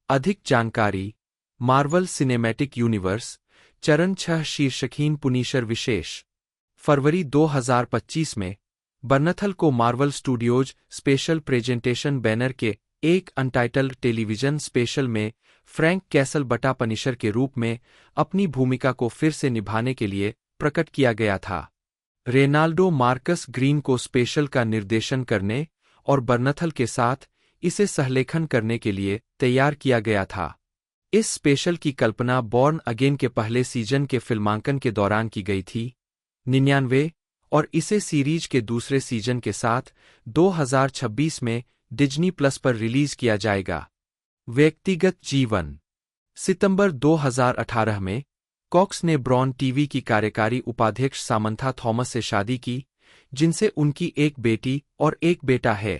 अधिक जानकारी मार्वल सिनेमैटिक यूनिवर्स चरण 6 शीर्षकहीन पुनीशर विशेष फरवरी 2025 में बर्नथल को Marvel Studios special presentation banner के एक अनटाइटल्ड टेलीविजन स्पेशल में फ्रैंक कैसल बटा पनिशर के रूप में अपनी भूमिका को फिर से निभाने के लिए प्रकट किया गया था। रेनाल्डो मार्कस ग्रीन को स्पेशल का निर्देशन करने और बर्नथल के साथ इसे सहलेखन करने के लिए तैयार किया गया था। इस स्पेशल की कल्पना बॉर्न अगेन के पहले सीजन के फिल्मांकन के दौरान की गई थी। 99 और इसे सीरीज के दूसरे सीजन के साथ 2026 में डिज्नी प्लस पर रिलीज किया जाएगा। व्यक्तिगत जीवन सितंबर 2018 में कॉक्स ने ब्रॉन टीवी की कार्यकारी उपाध्यक्ष सामंथा थॉमस से शादी की, जिनसे उनकी एक बेटी और एक बेटा है।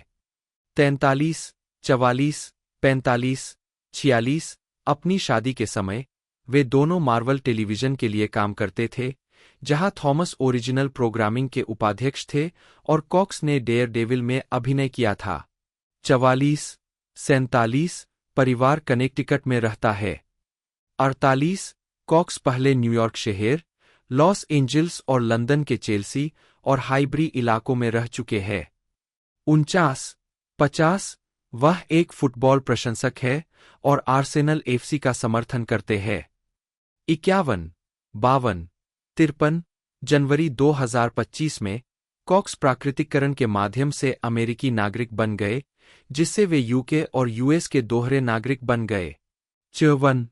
43, 44, 45, 46 अपनी शादी के समय वे दोनों मार्वल टेलीविजन के लिए काम करते थे, जहां थॉमस ओरिजिनल प्रोग्रामिंग के उपाध्यक्ष थे और कॉक्स ने डेयर डेविल में अभिनय किया था। 44-47 परिवार कनेक्टिकट में रहता है। 48 कॉक्स पहले न्यूयॉर्क शहर, लॉस एंजल्स और लंदन के चेल्सी और हाईब्री इलाकों में रह चुके हैं। 49-50 वह एक फुटबॉल प्रशंसक है और आर्सेनल एफसी का समर्थन करते हैं। 51-52-53 जनवरी 2025 में कॉक्स प्राकृतिकरण के माध्यम से अमेरिकी नागरिक बन गए, जिससे वे यूके और यूएस के दोहरे नागरिक बन गए। 54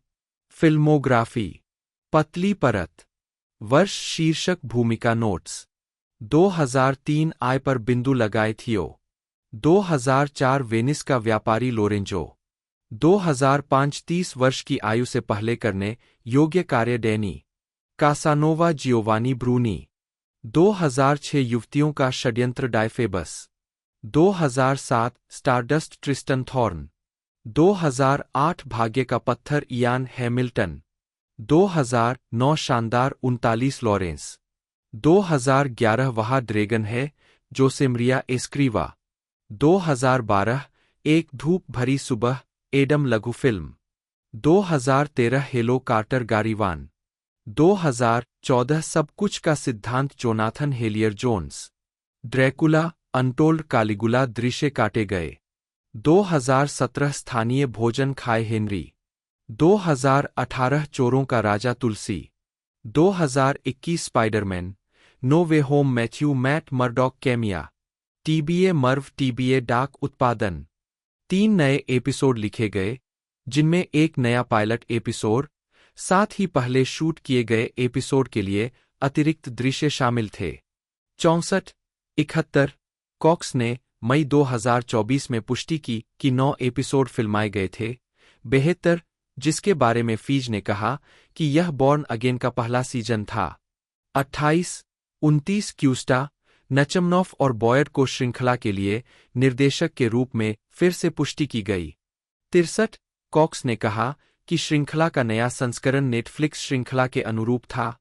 फिल्मोग्राफी पतली परत, वर्ष शीर्षक भूमिका नोट्स 2003 आय पर बिंदु लगाए थियो। 2004 वेनिस का व्यापारी लोरेंजो। 2005 30 वर्ष की आयु से पहले करने योग्य कार्य डैनी कासानोवा जियोवानी ब्रूनी। 2006 युवतियों का षड्यंत्र डायफेबस। 2007 स्टारडस्ट ट्रिस्टन थॉर्न। 2008 भाग्य का पत्थर इयान हैमिल्टन। 2009 शानदार 39 लॉरेंस। 2011 वहा ड्रैगन है जोसेमरिया एस्क्रीवा। 2012 एक धूप भरी सुबह एडम लघु फिल्म। 2013 hello quarter गारीवान। 2014 सब कुछ का सिद्धांत जोनाथन हेलियर जोन्स। ड्रैकुला अनटोल्ड कालिगुला दृश्य काटे गए। 2017 स्थानीय भोजन खाए हेनरी। 2018 चोरों का राजा तुलसी। 2021 स्पाइडरमैन नो वे Home Matthew Matt Murdock cameo. TBA Merv TBA डाक उत्पादन। 3 नए एपिसोड लिखे गए, जिनमें एक नया पायलट एपिसोड, साथ ही पहले शूट किए गए एपिसोड के लिए अतिरिक्त दृश्य शामिल थे। 64-71 कॉक्स ने मई 2024 में पुष्टि की कि 9 एपिसोड फिल्माए गए थे। 72 जिसके बारे में फीज ने कहा कि यह बॉर्न अगेन का पहला सीजन था। 28-29 क्यूस्टा नचमनॉफ और बॉयड को श्रृंखला के लिए निर्देशक के रूप में फिर से पुष्टि की गई। 63 कॉक्स ने कहा कि श्रृंखला का नया संस्करण नेटफ्लिक्स श्रृंखला के अनुरूप था।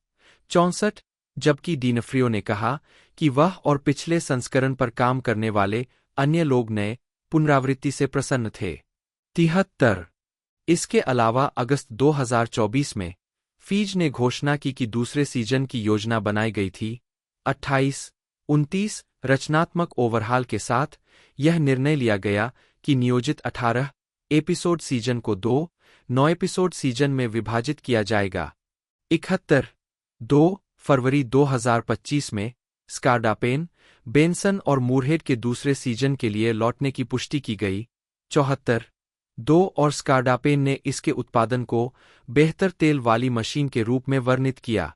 64 जबकि डिनफ्रियो ने कहा कि वह और पिछले संस्करण पर काम करने वाले अन्य लोग नए पुनरावृत्ति से प्रसन्न थे। 73 इसके अलावा अगस्त 2024 में फीज ने घोषणा की कि दूसरे सीजन की योजना बनाई गई थी। 28-29 रचनात्मक ओवरहाल के साथ यह निर्णय लिया गया कि नियोजित 18 एपिसोड सीजन को 9 एपिसोड सीजन में विभाजित किया जाएगा। 71-2 फरवरी 2025 में स्कारडापेन, बेंसन और मूरहेड के दूसरे सीजन के लिए लौटने की पुष्टि की गई। 74-2 और स्कारडापेन ने इसके उत्पादन को बेहतर तेल वाली मशीन के रूप में वर्णित किया।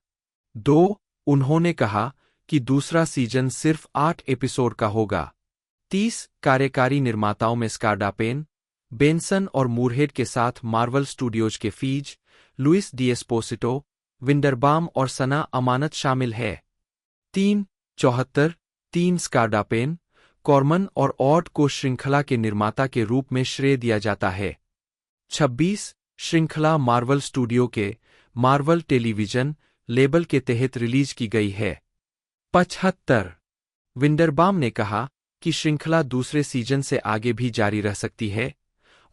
2 उन्होंने कहा कि दूसरा सीजन सिर्फ 8 एपिसोड का होगा। 30 कार्यकारी निर्माताओं में स्कारडापेन, बेंसन और मूरहेड के साथ मार्वल स्टूडियोज के फीज, लुइस डिएस्पोसिटो, विंडरबाम और सना अमानत शामिल है। 3-74 स्कारडापेन, कॉर्मन और ऑड को श्रृंखला के निर्माता के रूप में श्रेय दिया जाता है। 26 श्रृंखला मार्वल स्टूडियो के मार्वल टेलीविजन लेबल के तहत रिलीज की गई है। 75 विंडरबाम ने कहा कि श्रृंखला दूसरे सीजन से आगे भी जारी रह सकती है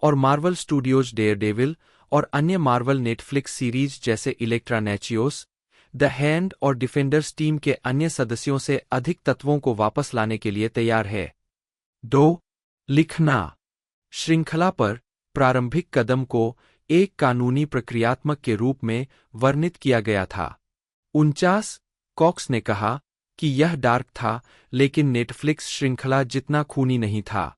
और मार्वल स्टूडियोज डेयरडेविल और अन्य मार्वल नेटफ्लिक्स सीरीज जैसे इलेक्ट्रा नेचियोस, द हैंड और डिफेंडर्स टीम के अन्य सदस्यों से अधिक तत्वों को वापस लाने के लिए तैयार है। 2 लिखना श्रृंखला पर प्रारंभिक कदम को एक कानूनी प्रक्रियात्मक के रूप में वर्णित किया गया था। 49 कॉक्स ने कहा कि यह डार्क था, लेकिन नेटफ्लिक्स श्रृंखला जितना खूनी नहीं था।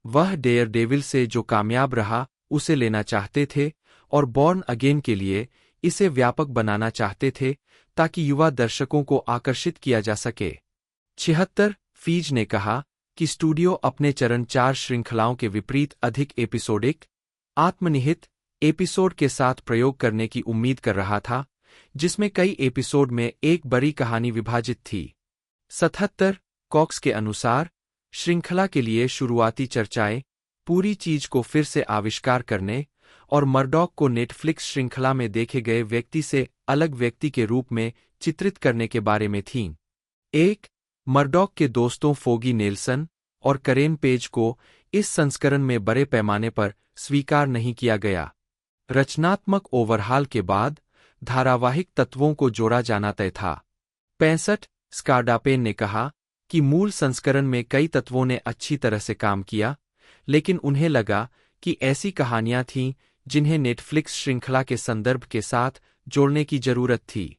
वह डेयरडेविल से जो कामयाब रहा उसे लेना चाहते थे और बॉर्न अगेन के लिए इसे व्यापक बनाना चाहते थे ताकि युवा दर्शकों को आकर्षित किया जा सके। 76 फीज ने कहा कि स्टूडियो अपने चरण 4 श्रृंखलाओं के विपरीत अधिक एपिसोडिक, आत्मनिहित एपिसोड के साथ प्रयोग करने की उम्मीद कर रहा था, जिसमें कई एपिसोड में एक बड़ी कहानी विभाजित थी। 77 कॉक्स के अनुसार श्रृंखला के लिए शुरुआती चर्चाएं पूरी चीज को फिर से आविष्कार करने और मर्डॉक को नेटफ्लिक्स श्रृंखला में देखे गए व्यक्ति से अलग व्यक्ति के रूप में चित्रित करने के बारे में थीं। एक, मर्डॉक के दोस्तों फोगी नेल्सन और करेन पेज को इस संस्करण में बड़े पैमाने पर स्वीकार नहीं किया गया। रचनात्मक ओवरहाल के बाद धारावाहिक तत्वों को जोड़ा जाना तय था। 65, स्कार्डापेन ने कहा कि मूल संस्करण में कई तत्वों ने अच्छी तरह से काम किया, लेकिन उन्हें लगा कि ऐसी कहानियां थीं जिन्हें नेटफ्लिक्स श्रृंखला के संदर्भ के साथ जोड़ने की जरूरत थी।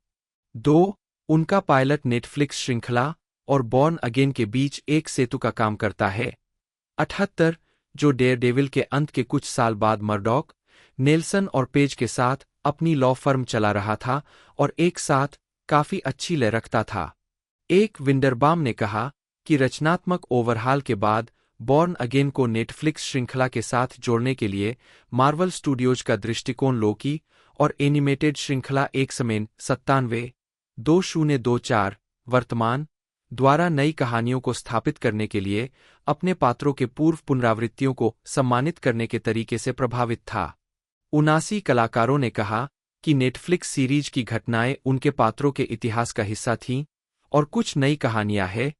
2, उनका पायलट नेटफ्लिक्स श्रृंखला और बॉर्न अगेन के बीच एक सेतु का काम करता है। 78, जो डेयरडेविल के अंत के कुछ साल बाद मर्डॉक, नेल्सन और पेज के साथ अपनी लॉ फर्म चला रहा था और एक साथ काफी अच्छी लय रखता था। एक, विंडरबाम ने कहा कि रचनात्मक ओवरहाल के बाद बॉर्न अगेन को नेटफ्लिक्स श्रृंखला के साथ जोड़ने के लिए मार्वल स्टूडियोज का दृष्टिकोण लोकी और एनिमेटेड श्रृंखला एक्स-मेन 97, 2024 वर्तमान द्वारा नई कहानियों को स्थापित करने के लिए अपने पात्रों के पूर्व पुनरावृत्तियों को सम्मानित करने के तरीके से प्रभावित था। 79 कलाकारों ने कहा कि नेटफ्लिक्स सीरीज की घटनाएं उनके पात्रों के इतिहास का हिस्सा थीं और कुछ नई कहानियां हैं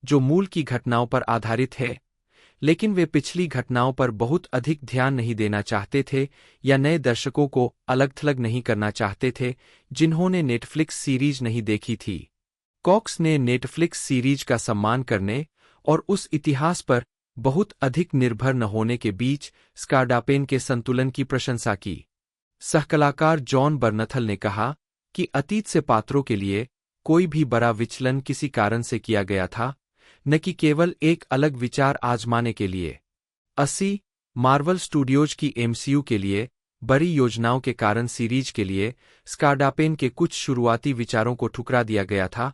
जो मूल की घटनाओं पर आधारित है, लेकिन वे पिछली घटनाओं पर बहुत अधिक ध्यान नहीं देना चाहते थे या नए दर्शकों को अलग-थलग नहीं करना चाहते थे जिन्होंने नेटफ्लिक्स सीरीज नहीं देखी थी। कॉक्स ने नेटफ्लिक्स सीरीज का सम्मान करने और उस इतिहास पर बहुत अधिक निर्भर न होने के बीच स्कार्डापेन के संतुलन की प्रशंसा की। सहकलाकार जॉन बर्नथल ने कहा कि अतीत से पात्रों के लिए कोई भी बड़ा विचलन किसी कारण से किया गया था, न कि केवल एक अलग विचार आजमाने के लिए। 80, मार्वल स्टूडियोज की एमसीयू के लिए बड़ी योजनाओं के कारण सीरीज के लिए स्कार्डापेन के कुछ शुरुआती विचारों को ठुकरा दिया गया था,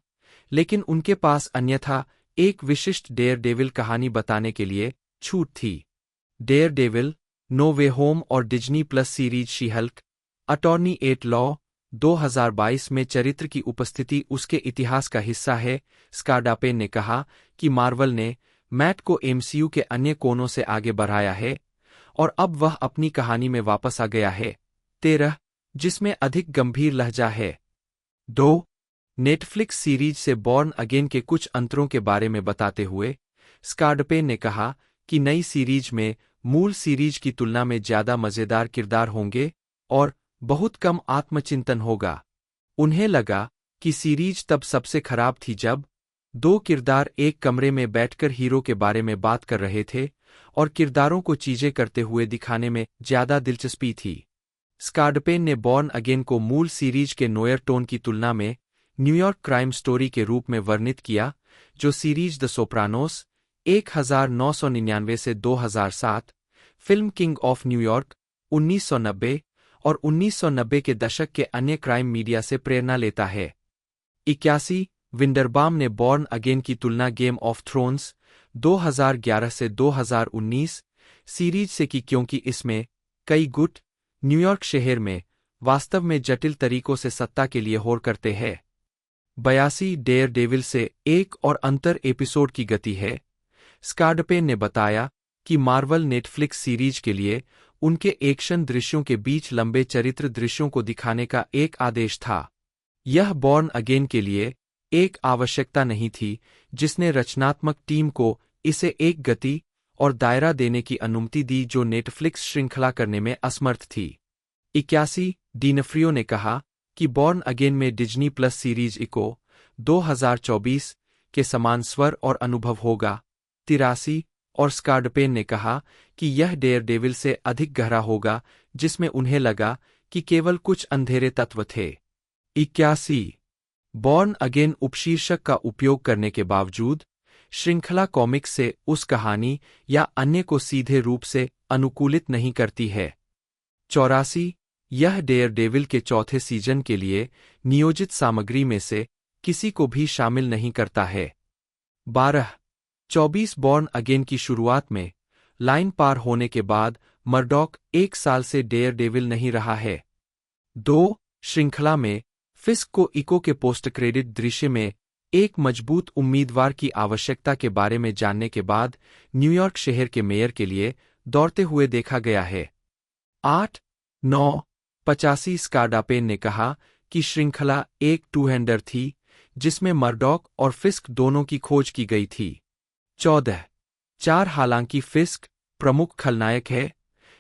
लेकिन उनके पास अन्यथा एक विशिष्ट डेयरडेविल कहानी बताने के लिए छूट थी। डेयरडेविल, नो वे होम और Disney plus series She Hulk, attorney at law 2022 में चरित्र की उपस्थिति उसके इतिहास का हिस्सा है। स्कार्डापेन ने कहा कि मार्वल ने मैट को एमसीयू के अन्य कोनों से आगे बढ़ाया है और अब वह अपनी कहानी में वापस आ गया है। 13, जिसमें अधिक गंभीर लहजा है। 2, नेटफ्लिक्स सीरीज से बॉर्न अगेन के कुछ अंतरों के बारे में बताते हुए स्कार्डापेन ने कहा कि नई सीरीज में मूल सीरीज की तुलना में ज्यादा मजेदार किरदार होंगे और बहुत कम आत्मचिंतन होगा। उन्हें लगा कि सीरीज तब सबसे खराब थी जब 2 किरदार एक कमरे में बैठकर हीरो के बारे में बात कर रहे थे और किरदारों को चीजें करते हुए दिखाने में ज्यादा दिलचस्पी थी। स्कार्डापेन ने बॉर्न अगेन को मूल सीरीज के नोयर टोन की तुलना में न्यूयॉर्क क्राइम स्टोरी के रूप में वर्णित किया, जो सीरीज द सोप्रानोस 1999 से 2007, फिल्म किंग ऑफ न्यूयॉर्क 1990 और 1990 के दशक के अन्य क्राइम मीडिया से प्रेरणा लेता है। 81, विंडरबाम ने बॉर्न अगेन की तुलना गेम ऑफ थ्रोन्स 2011 से 2019 सीरीज से की क्योंकि इसमें कई गुट न्यूयॉर्क शहर में वास्तव में जटिल तरीकों से सत्ता के लिए होड़ करते हैं। 82, डेयरडेविल से एक और अंतर एपिसोड की गति है। स्कार्डापेन ने बताया कि मार्वल नेटफ्लिक्स सीरीज के लिए उनके एक्शन दृश्यों के बीच लंबे चरित्र दृश्यों को दिखाने का एक आदेश था। यह बॉर्न अगेन के लिए एक आवश्यकता नहीं थी, जिसने रचनात्मक टीम को इसे एक गति और दायरा देने की अनुमति दी जो नेटफ्लिक्स श्रृंखला करने में असमर्थ थी। 81, डिनफ्रियो ने कहा कि बॉर्न अगेन में डिज्नी प्लस सीरीज इको 2024 के समान स्वर और अनुभव होगा। 83, और स्कार्डापेन ने कहा कि यह डेयरडेविल से अधिक गहरा होगा, जिसमें उन्हें लगा कि केवल कुछ अंधेरे तत्व थे। 81, बॉर्न अगेन उपशीर्षक का उपयोग करने के बावजूद श्रृंखला कॉमिक्स से उस कहानी या अन्य को सीधे रूप से अनुकूलित नहीं करती है। 84, यह डेयरडेविल के चौथे सीजन के लिए नियोजित सामग्री में से किसी को भी शामिल नहीं करता है। 24, बॉर्न अगेन की शुरुआत में लाइन पार होने के बाद मर्डॉक 1 साल से डेयरडेविल नहीं रहा है। 2, श्रृंखला में फिस्क को इको के पोस्ट क्रेडिट दृश्य में एक मजबूत उम्मीदवार की आवश्यकता के बारे में जानने के बाद न्यूयॉर्क शहर के मेयर के लिए दौड़ते हुए देखा गया है। 8, 9, 85, स्कार्डापेन ने कहा की श्रृंखला एक टू-हैंडर थी जिसमें मर्डॉक और फिस्क दोनों की खोज की गई थी। 14 4 हालांकि फिस्क प्रमुख खलनायक है,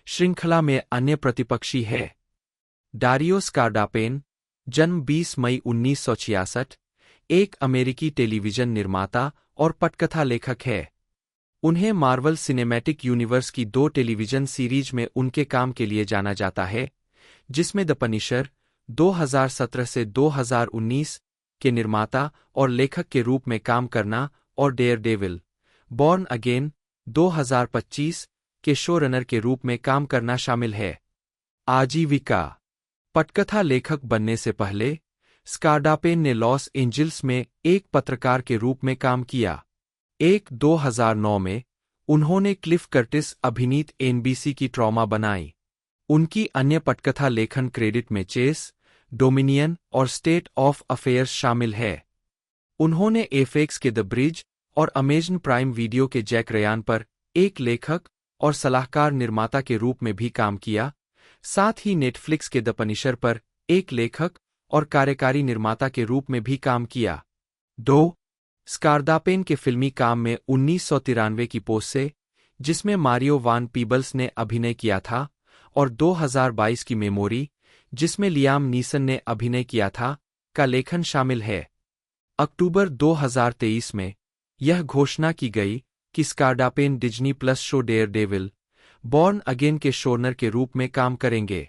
श्रृंखला में अन्य प्रतिपक्षी है। डारियोस कार्डापेन, जन्म 20 मई 1966, एक अमेरिकी टेलीविजन निर्माता और पटकथा लेखक है। उन्हें मार्वल सिनेमैटिक यूनिवर्स की 2 टेलीविजन सीरीज में उनके काम के लिए जाना जाता है, जिसमें द पनिशर 2017 से 2019 के निर्माता और लेखक के रूप में काम करना और डेयरडेविल बॉर्न अगेन 2025 के शोरनर के रूप में काम करना शामिल है। आजीविका। पटकथा लेखक बनने से पहले स्कारडापेन ने लॉस एंजिल्स में एक पत्रकार के रूप में काम किया। 2009 में उन्होंने क्लिफ कर्टिस अभिनीत एनबीसी की ट्रॉमा बनाई। उनकी अन्य पटकथा लेखन क्रेडिट में चेस, डोमिनियन और स्टेट ऑफ अफेयर्स शामिल है। उन्होंने एफएक्स के द ब्रिज और अमेज़न प्राइम वीडियो के जैक रयान पर एक लेखक और सलाहकार निर्माता के रूप में भी काम किया, साथ ही नेटफ्लिक्स के द पनिशर पर एक लेखक और कार्यकारी निर्माता के रूप में भी काम किया। 2 स्कारडापेन के फिल्मी काम में 1993 की पोस्ट से, जिसमें मारियो वान पीबल्स ने अभिनय किया था, और 2022 की मेमोरी, जिसमें लियाम नीसन ने अभिनय किया था, का लेखन शामिल है। अक्टूबर 2023 में यह घोषणा की गई कि Scardapane Disney plus show Daredevil Born Again के शोरनर के रूप में काम करेंगे।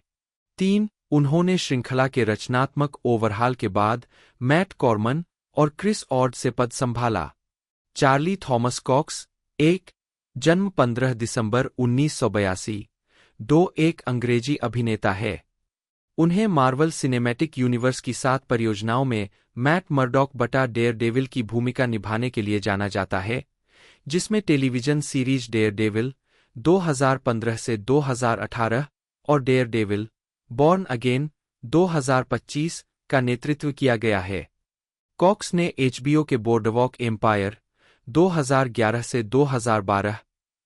3 उन्होंने श्रृंखला के रचनात्मक ओवरहाल के बाद मैट कॉर्मन और क्रिस ऑड से पद संभाला। चार्ली थॉमस कॉक्स, 1 जन्म 15 दिसंबर 1982, 2 एक अंग्रेजी अभिनेता है। उन्हें मार्वल सिनेमैटिक यूनिवर्स की 7 परियोजनाओं में मैट मर्डॉक बटा डेयरडेविल की भूमिका निभाने के लिए जाना जाता है, जिसमें टेलीविजन सीरीज डेयरडेविल 2015 से 2018 और डेयरडेविल बॉर्न अगेन 2025 का नेतृत्व किया गया है। कॉक्स ने एचबीओ के बोर्डवॉक एम्पायर 2011 से 2012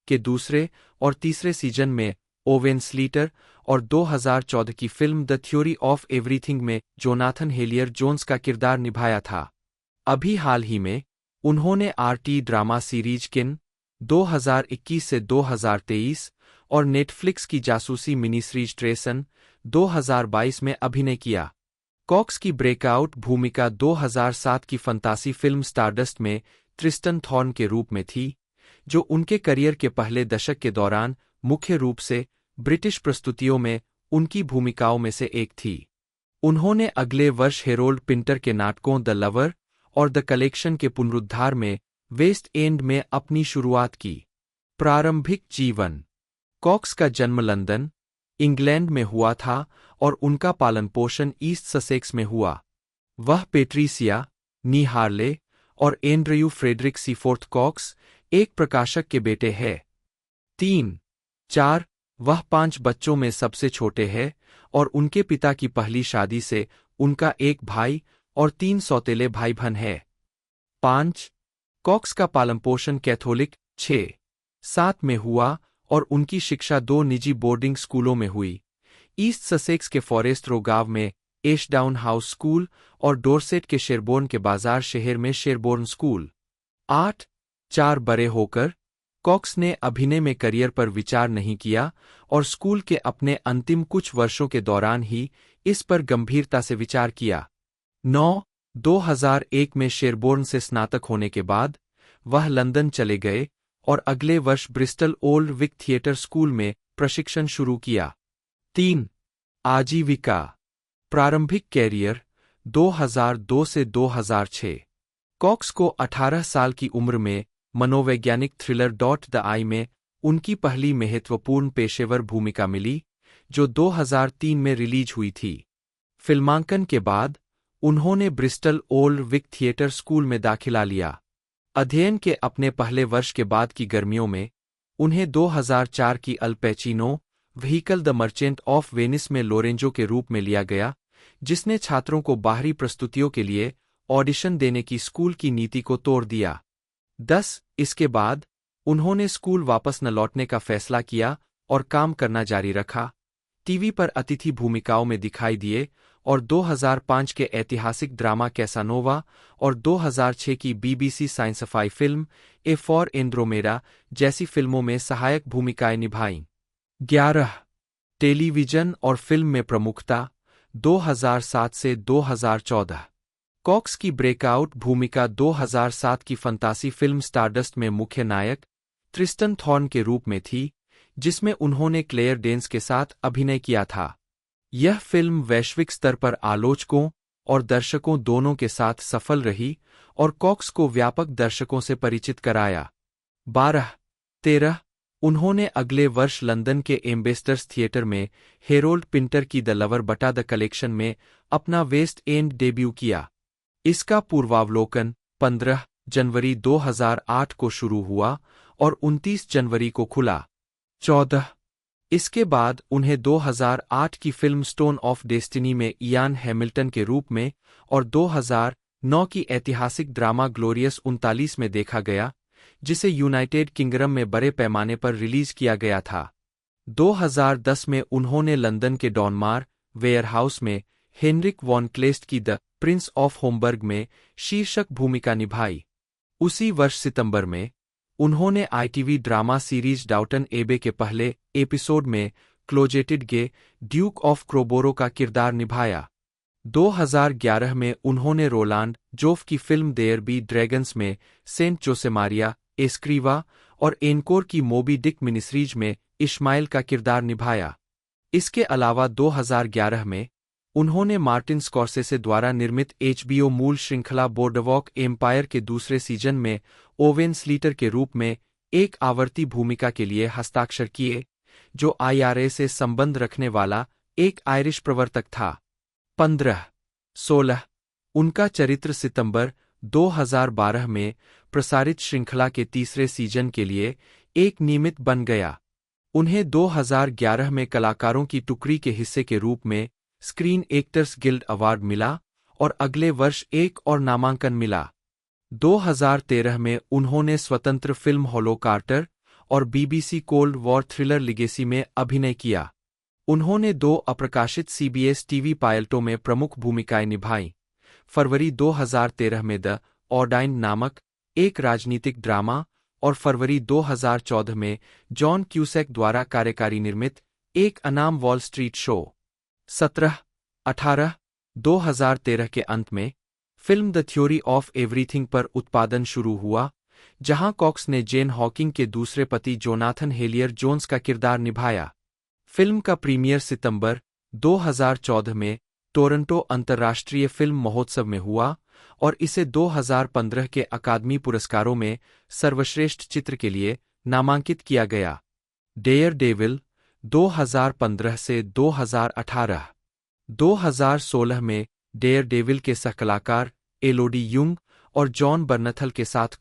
के दूसरे और तीसरे सीजन में ओवेन स्लीटर और 2014 की film the theory of everything में जोनाथन हेलियर जोन्स का किरदार निभाया था। अभी हाल ही में उन्होंने आरटी ड्रामा सीरीज किन 2021 से 2023 और नेटफ्लिक्स की जासूसी मिनी सीरीज ट्रेसन 2022 में अभिनय किया। कॉक्स की ब्रेकआउट भूमिका 2007 की फंतासी फिल्म स्टारडस्ट में ट्रिस्टन थॉर्न के रूप में थी, जो उनके करियर के पहले दशक के दौरान मुख्य रूप से ब्रिटिश प्रस्तुतियों में उनकी भूमिकाओं में से एक थी। उन्होंने अगले वर्ष हेरोल्ड पिंटर के नाटकों द लवर और द कलेक्शन के पुनरुद्धार में वेस्ट एंड में अपनी शुरुआत की। प्रारंभिक जीवन। कॉक्स का जन्म लंदन, इंग्लैंड में हुआ था और उनका पालन पोषण ईस्ट ससेक्स में हुआ। वह पेट्रिसिया, नी हार्ले और एंड्रयू फ्रेडरिक सीफोर्थ कॉक्स, एक प्रकाशक के बेटे हैं। 3-4 वह 5 बच्चों में सबसे छोटे हैं और उनके पिता की पहली शादी से उनका एक भाई और 3 सौतेले भाई बहन हैं। 5 कॉक्स का पालनपोषण कैथोलिक 6-7 में हुआ और उनकी शिक्षा 2 निजी बोर्डिंग स्कूलों में हुई, ईस्ट ससेक्स के फॉरेस्ट रो गांव में एशडाउन हाउस स्कूल और डोरसेट के शेरबोर्न के बाजार शहर में शेरबोर्न स्कूल। 8-4 बड़े होकर कॉक्स ने अभिनय में करियर पर विचार नहीं किया और स्कूल के अपने अंतिम कुछ वर्षों के दौरान ही इस पर गंभीरता से विचार किया। 2001 में शेरबोर्न से स्नातक होने के बाद वह लंदन चले गए और अगले वर्ष Bristol Old Vic theatre school में प्रशिक्षण शुरू किया। 3 आजीविका। प्रारंभिक कैरियर 2002 से 2006। कॉक्स को 18 साल की उम्र में मनोवैज्ञानिक थ्रिलर द आई में उनकी पहली महत्वपूर्ण पेशेवर भूमिका मिली, जो 2003 में रिलीज हुई थी। फिल्मांकन के बाद उन्होंने Bristol Old Vic theatre school में दाखिला लिया। अध्ययन के अपने पहले वर्ष के बाद की गर्मियों में उन्हें 2004 की Al Pacino vehicle the Merchant of Venice में लोरेंजो के रूप में लिया गया, जिसने छात्रों को बाहरी प्रस्तुतियों के लिए ऑडिशन देने की स्कूल की नीति को तोड़ दिया। 10 इसके बाद उन्होंने स्कूल वापस न लौटने का फैसला किया और काम करना जारी रखा। टीवी पर अतिथि भूमिकाओं में दिखाई दिए और 2005 के ऐतिहासिक ड्रामा कैसानोवा और 2006 की BBC science-phi film A for Andromeda जैसी फिल्मों में सहायक भूमिकाएं निभाईं। 11 टेलीविजन और फिल्म में प्रमुखता 2007 से 2014। कॉक्स की ब्रेकआउट भूमिका 2007 की फंतासी फिल्म स्टारडस्ट में मुख्य नायक ट्रिस्टन थॉर्न के रूप में थी, जिसमें उन्होंने क्लेयर डेंस के साथ अभिनय किया था। यह फिल्म वैश्विक स्तर पर आलोचकों और दर्शकों दोनों के साथ सफल रही और कॉक्स को व्यापक दर्शकों से परिचित कराया। 13 उन्होंने अगले वर्ष लंदन के एम्बेसडर्स थिएटर में हेरोल्ड पिंटर की द लवर बटा द कलेक्शन में अपना वेस्ट एंड डेब्यू किया। इसका पूर्वावलोकन 15 जनवरी 2008 को शुरू हुआ और 29 जनवरी को खुला। 14 इसके बाद उन्हें 2008 की फिल्म स्टोन ऑफ डेस्टिनी में इयान हैमिल्टन के रूप में और 2009 की ऐतिहासिक ड्रामा ग्लोरियस 39 में देखा गया, जिसे यूनाइटेड किंगडम में बड़े पैमाने पर रिलीज किया गया था। 2010 में उन्होंने लंदन के डॉनमार वेयरहाउस में हेनरिक वॉन क्लेस्ट की द प्रिंस ऑफ होमबर्ग में शीर्षक भूमिका निभाई। उसी वर्ष सितंबर में उन्होंने आईटीवी ड्रामा सीरीज डाउटन एबे के पहले एपिसोड में क्लोजेटेड गे ड्यूक ऑफ क्रोबोरो का किरदार निभाया। 2011 में उन्होंने रोलांड जोफ की फिल्म देयर बी ड्रैगन्स में सेंट जोसेमारिया एस्क्रीवा और एनकोर की मोबी डिक मिनिसीरीज में इश्माइल का किरदार निभाया। इसके अलावा 2011 में उन्होंने मार्टिन स्कॉर्सेसे द्वारा निर्मित एचबीओ मूल श्रृंखला बोर्डवॉक एम्पायर के दूसरे सीजन में ओवेन स्लीटर के रूप में एक आवर्ती भूमिका के लिए हस्ताक्षर किए, जो आईआरए से संबंध रखने वाला एक आयरिश प्रवर्तक था। 15-16 उनका चरित्र सितंबर 2012 में प्रसारित श्रृंखला के तीसरे सीजन के लिए एक नियमित बन गया। उन्हें 2011 में कलाकारों की टुकड़ी के हिस्से के रूप में स्क्रीन एक्टर्स गिल्ड अवार्ड मिला और अगले वर्ष एक और नामांकन मिला। 2013 में उन्होंने स्वतंत्र फिल्म हॉलो कार्टर और BBC cold war thriller legacy में अभिनय किया। उन्होंने 2 अप्रकाशित सीबीएस टीवी पायलटों में प्रमुख भूमिकाएं निभाईं। फरवरी 2013 में द ऑर्डाइन नामक एक राजनीतिक ड्रामा और फरवरी 2014 में जॉन क्यूसेक द्वारा कार्यकारी निर्मित एक अनाम वॉल स्ट्रीट शो। 17-18 2013 के अंत में film the theory of everything पर उत्पादन शुरू हुआ, जहां कॉक्स ने जेन हॉकिंग के दूसरे पति जोनाथन हेलियर जोन्स का किरदार निभाया। फिल्म का प्रीमियर सितंबर 2014 में टोरंटो अंतर्राष्ट्रीय फिल्म महोत्सव में हुआ और इसे 2015 के अकादमी पुरस्कारों में सर्वश्रेष्ठ चित्र के लिए नामांकित किया गया। डेयर डेविल 2015 से 2018। 2016 में डेयर डेविल के सहकलाकार एलोडी युंग और जॉन बर्नथल के साथ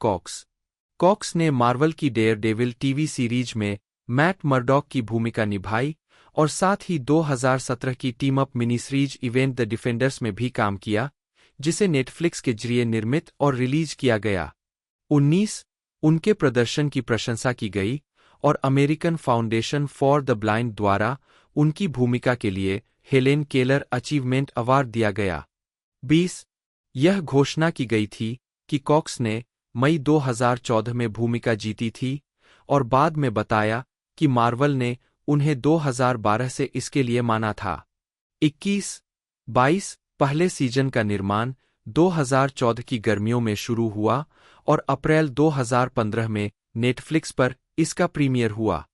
कॉक्स ने मार्वल की डेयर डेविल टीवी सीरीज में मैट मर्डॉक की भूमिका निभाई और साथ ही 2017 की team up mini series event the defenders में भी काम किया, जिसे नेटफ्लिक्स के जरिए निर्मित और रिलीज किया गया। 19 उनके प्रदर्शन की प्रशंसा की गई और American foundation for the blind द्वारा उनकी भूमिका के लिए हेलेन केलर अचीवमेंट अवार्ड दिया गया। 20 यह घोषणा की गई थी कि कॉक्स ने मई 2014 में भूमिका जीती थी और बाद में बताया कि मार्वल ने उन्हें 2012 से इसके लिए माना था। 21-22 पहले सीजन का निर्माण 2014 की गर्मियों में शुरू हुआ और अप्रैल 2015 में नेटफ्लिक्स पर इसका प्रीमियर हुआ।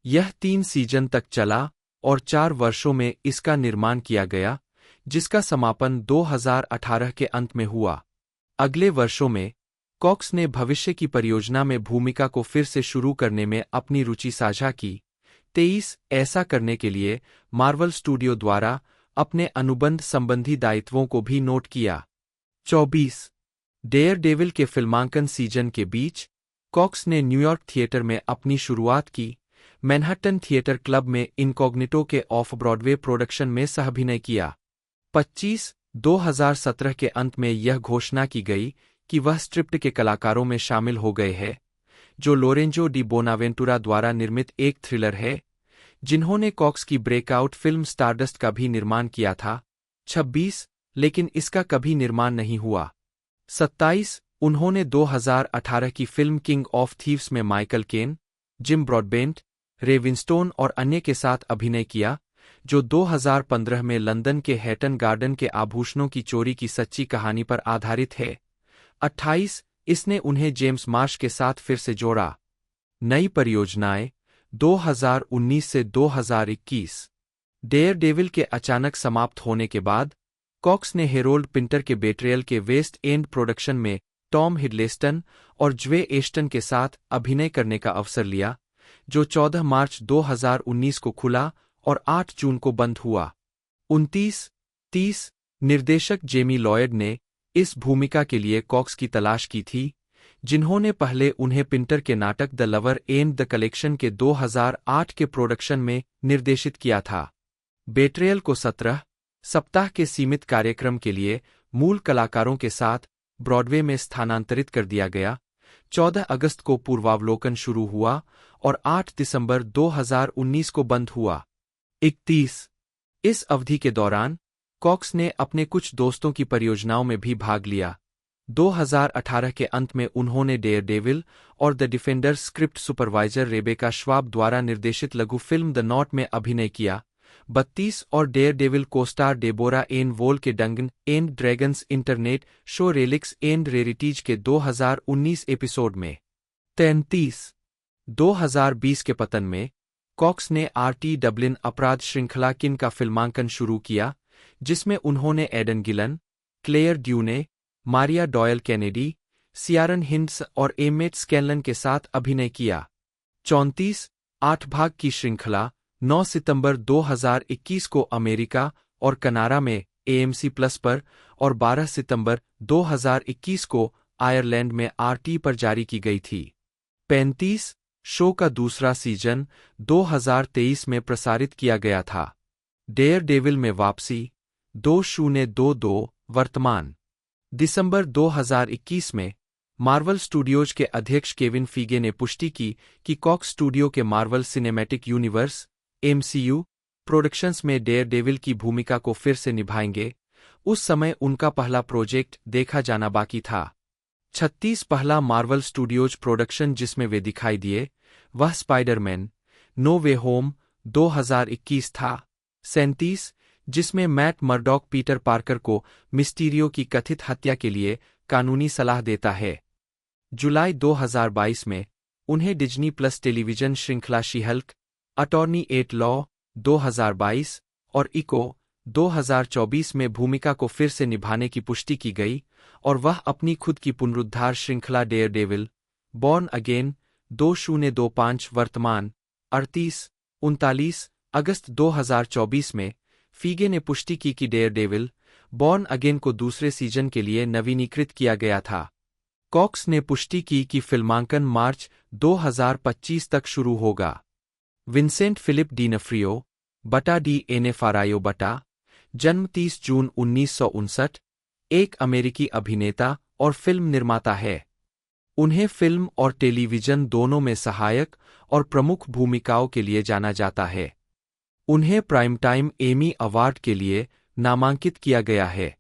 यह 3 सीजन तक चला और 4 वर्षों में इसका निर्माण किया गया, जिसका समापन 2018 के अंत में हुआ। अगले वर्षों में कॉक्स ने भविष्य की परियोजना में भूमिका को फिर से शुरू करने में अपनी रुचि साझा की। 23 ऐसा करने के लिए मार्वल स्टूडियो द्वारा अपने अनुबंध संबंधी दायित्वों को भी नोट किया। 24 डेयर डेविल के फिल्मांकन सीजन के बीच कॉक्स ने न्यूयॉर्क थिएटर में अपनी शुरुआत की। मैनहट्टन थिएटर क्लब में इनकॉग्निटो के ऑफ ब्रॉडवे प्रोडक्शन में सहअभिनय किया। 25 2017 के अंत में यह घोषणा की गई कि वह स्ट्रिप्ट के कलाकारों में शामिल हो गए हैं, जो लोरेंजो डी बोनावेंटुरा द्वारा निर्मित एक थ्रिलर है, जिन्होंने कॉक्स की ब्रेकआउट फिल्म स्टारडस्ट का भी निर्माण किया था। 26, लेकिन इसका कभी निर्माण नहीं हुआ। 27, उन्होंने 2018 की फिल्म किंग ऑफ थीव्स में माइकल केन, जिम ब्रॉडबेंट, रे विंस्टोन और अन्य के साथ अभिनय किया, जो 2015 में लंदन के हैटन गार्डन के आभूषणों की चोरी की सच्ची कहानी पर आधारित है। 28, इसने उन्हें जेम्स मार्श के साथ फिर से जोड़ा। नई परियोजनाएं 2019 से 2021। डेयरडेविल के अचानक समाप्त होने के बाद कॉक्स ने हेरोल्ड पिंटर के बेट्रियल के वेस्ट एंड प्रोडक्शन में टॉम हिडलेस्टन और ज्वे एश्टन के साथ अभिनय करने का अवसर लिया, जो 14 मार्च 2019 को खुला और 8 जून को बंद हुआ। 29-30, निर्देशक जेमी लॉयड ने इस भूमिका के लिए कॉक्स की तलाश की थी, जिन्होंने पहले उन्हें पिंटर के नाटक the lover and the collection के 2008 के प्रोडक्शन में निर्देशित किया था। बेट्रियल को 17 सप्ताह के सीमित कार्यक्रम के लिए मूल कलाकारों के साथ ब्रॉडवे में स्थानांतरित कर दिया गया। 14 अगस्त को पूर्वावलोकन शुरू हुआ और 8 दिसंबर 2019 को बंद हुआ। 31, इस अवधि के दौरान कॉक्स ने अपने कुछ दोस्तों की परियोजनाओं में भी भाग लिया। 2018 के अंत में उन्होंने डेयरडेविल और the defender script supervisor Rebecca Schwab द्वारा निर्देशित लघु फिल्म द नॉट में अभिनय किया। 32, और Daredevil costar Deborah Ann Woll के Dungeons and Dragons internet show Relics and Rarities के 2019 एपिसोड में। 33, 2020 के पतन में कॉक्स ने आरटी डबलिन अपराध श्रृंखला किन का फिल्मांकन शुरू किया, जिसमें उन्होंने Aidan Gillen, Clare Dunne, Maria Doyle Kennedy, Ciaran Hinds और एमेट स्कैनलन के साथ अभिनय किया। 34, 8 भाग की श्रृंखला 9 सितंबर 2021 को अमेरिका और कनाडा में AMC प्लस पर और 12 सितंबर 2021 को आयरलैंड में RT पर जारी की गई थी। 35, शो का दूसरा सीजन 2023 में प्रसारित किया गया था। डेयरडेविल में वापसी 2022 वर्तमान। दिसंबर 2021 में मार्वल स्टूडियोज के अध्यक्ष केविन फीगे ने पुष्टि की कि कॉक्स स्टूडियो के Marvel cinematic universe MCU productions में डेयरडेविल की भूमिका को फिर से निभाएंगे। उस समय उनका पहला प्रोजेक्ट देखा जाना बाकी था। 36, पहला मार्वल स्टूडियोज प्रोडक्शन जिसमें वे दिखाई दिए वह स्पाइडरमैन नो वे होम 2021 था। 37, जिसमें मैट मर्डॉक पीटर पार्कर को मिस्टीरियो की कथित हत्या के लिए कानूनी सलाह देता है। जुलाई 2022 में उन्हें डिज्नी प्लस टेलीविजन श्रृंखला She Hulk, attorney at law 2022 और इको 2024 में भूमिका को फिर से निभाने की पुष्टि की गई और वह अपनी खुद की पुनरुद्धार श्रृंखला डेयरडेविल बॉर्न अगेन 2025 वर्तमान। 38-39 अगस्त 2024 में फीगे ने पुष्टि की कि डेयरडेविल बॉर्न अगेन को दूसरे सीजन के लिए नवीनीकृत किया गया था। कॉक्स ने पुष्टि की कि फिल्मांकन मार्च 2025 तक शुरू होगा। विंसेंट फिलिप डीनफ्रियो बटा डी एनेफारायो बटा, जन्म 30 जून 1959, एक अमेरिकी अभिनेता और फिल्म निर्माता है। उन्हें फिल्म और टेलीविजन दोनों में सहायक और प्रमुख भूमिकाओं के लिए जाना जाता है। उन्हें प्राइम टाइम एमी अवार्ड के लिए नामांकित किया गया है।